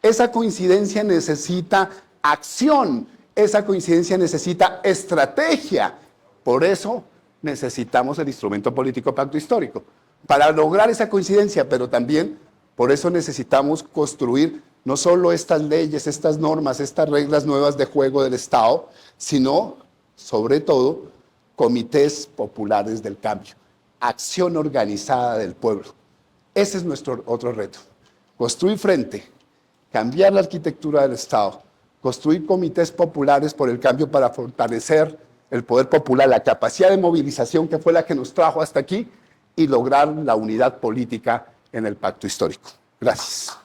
esa coincidencia necesita acción, esa coincidencia necesita estrategia. Por eso necesitamos el instrumento político pacto histórico, para lograr esa coincidencia, pero también por eso necesitamos construir no solo estas leyes, estas normas, estas reglas nuevas de juego del Estado, sino, sobre todo, comités populares del cambio. acción organizada del pueblo. Ese es nuestro otro reto. Construir frente, cambiar la arquitectura del Estado, construir comités populares por el cambio para fortalecer el poder popular, la capacidad de movilización que fue la que nos trajo hasta aquí y lograr la unidad política en el pacto histórico. Gracias.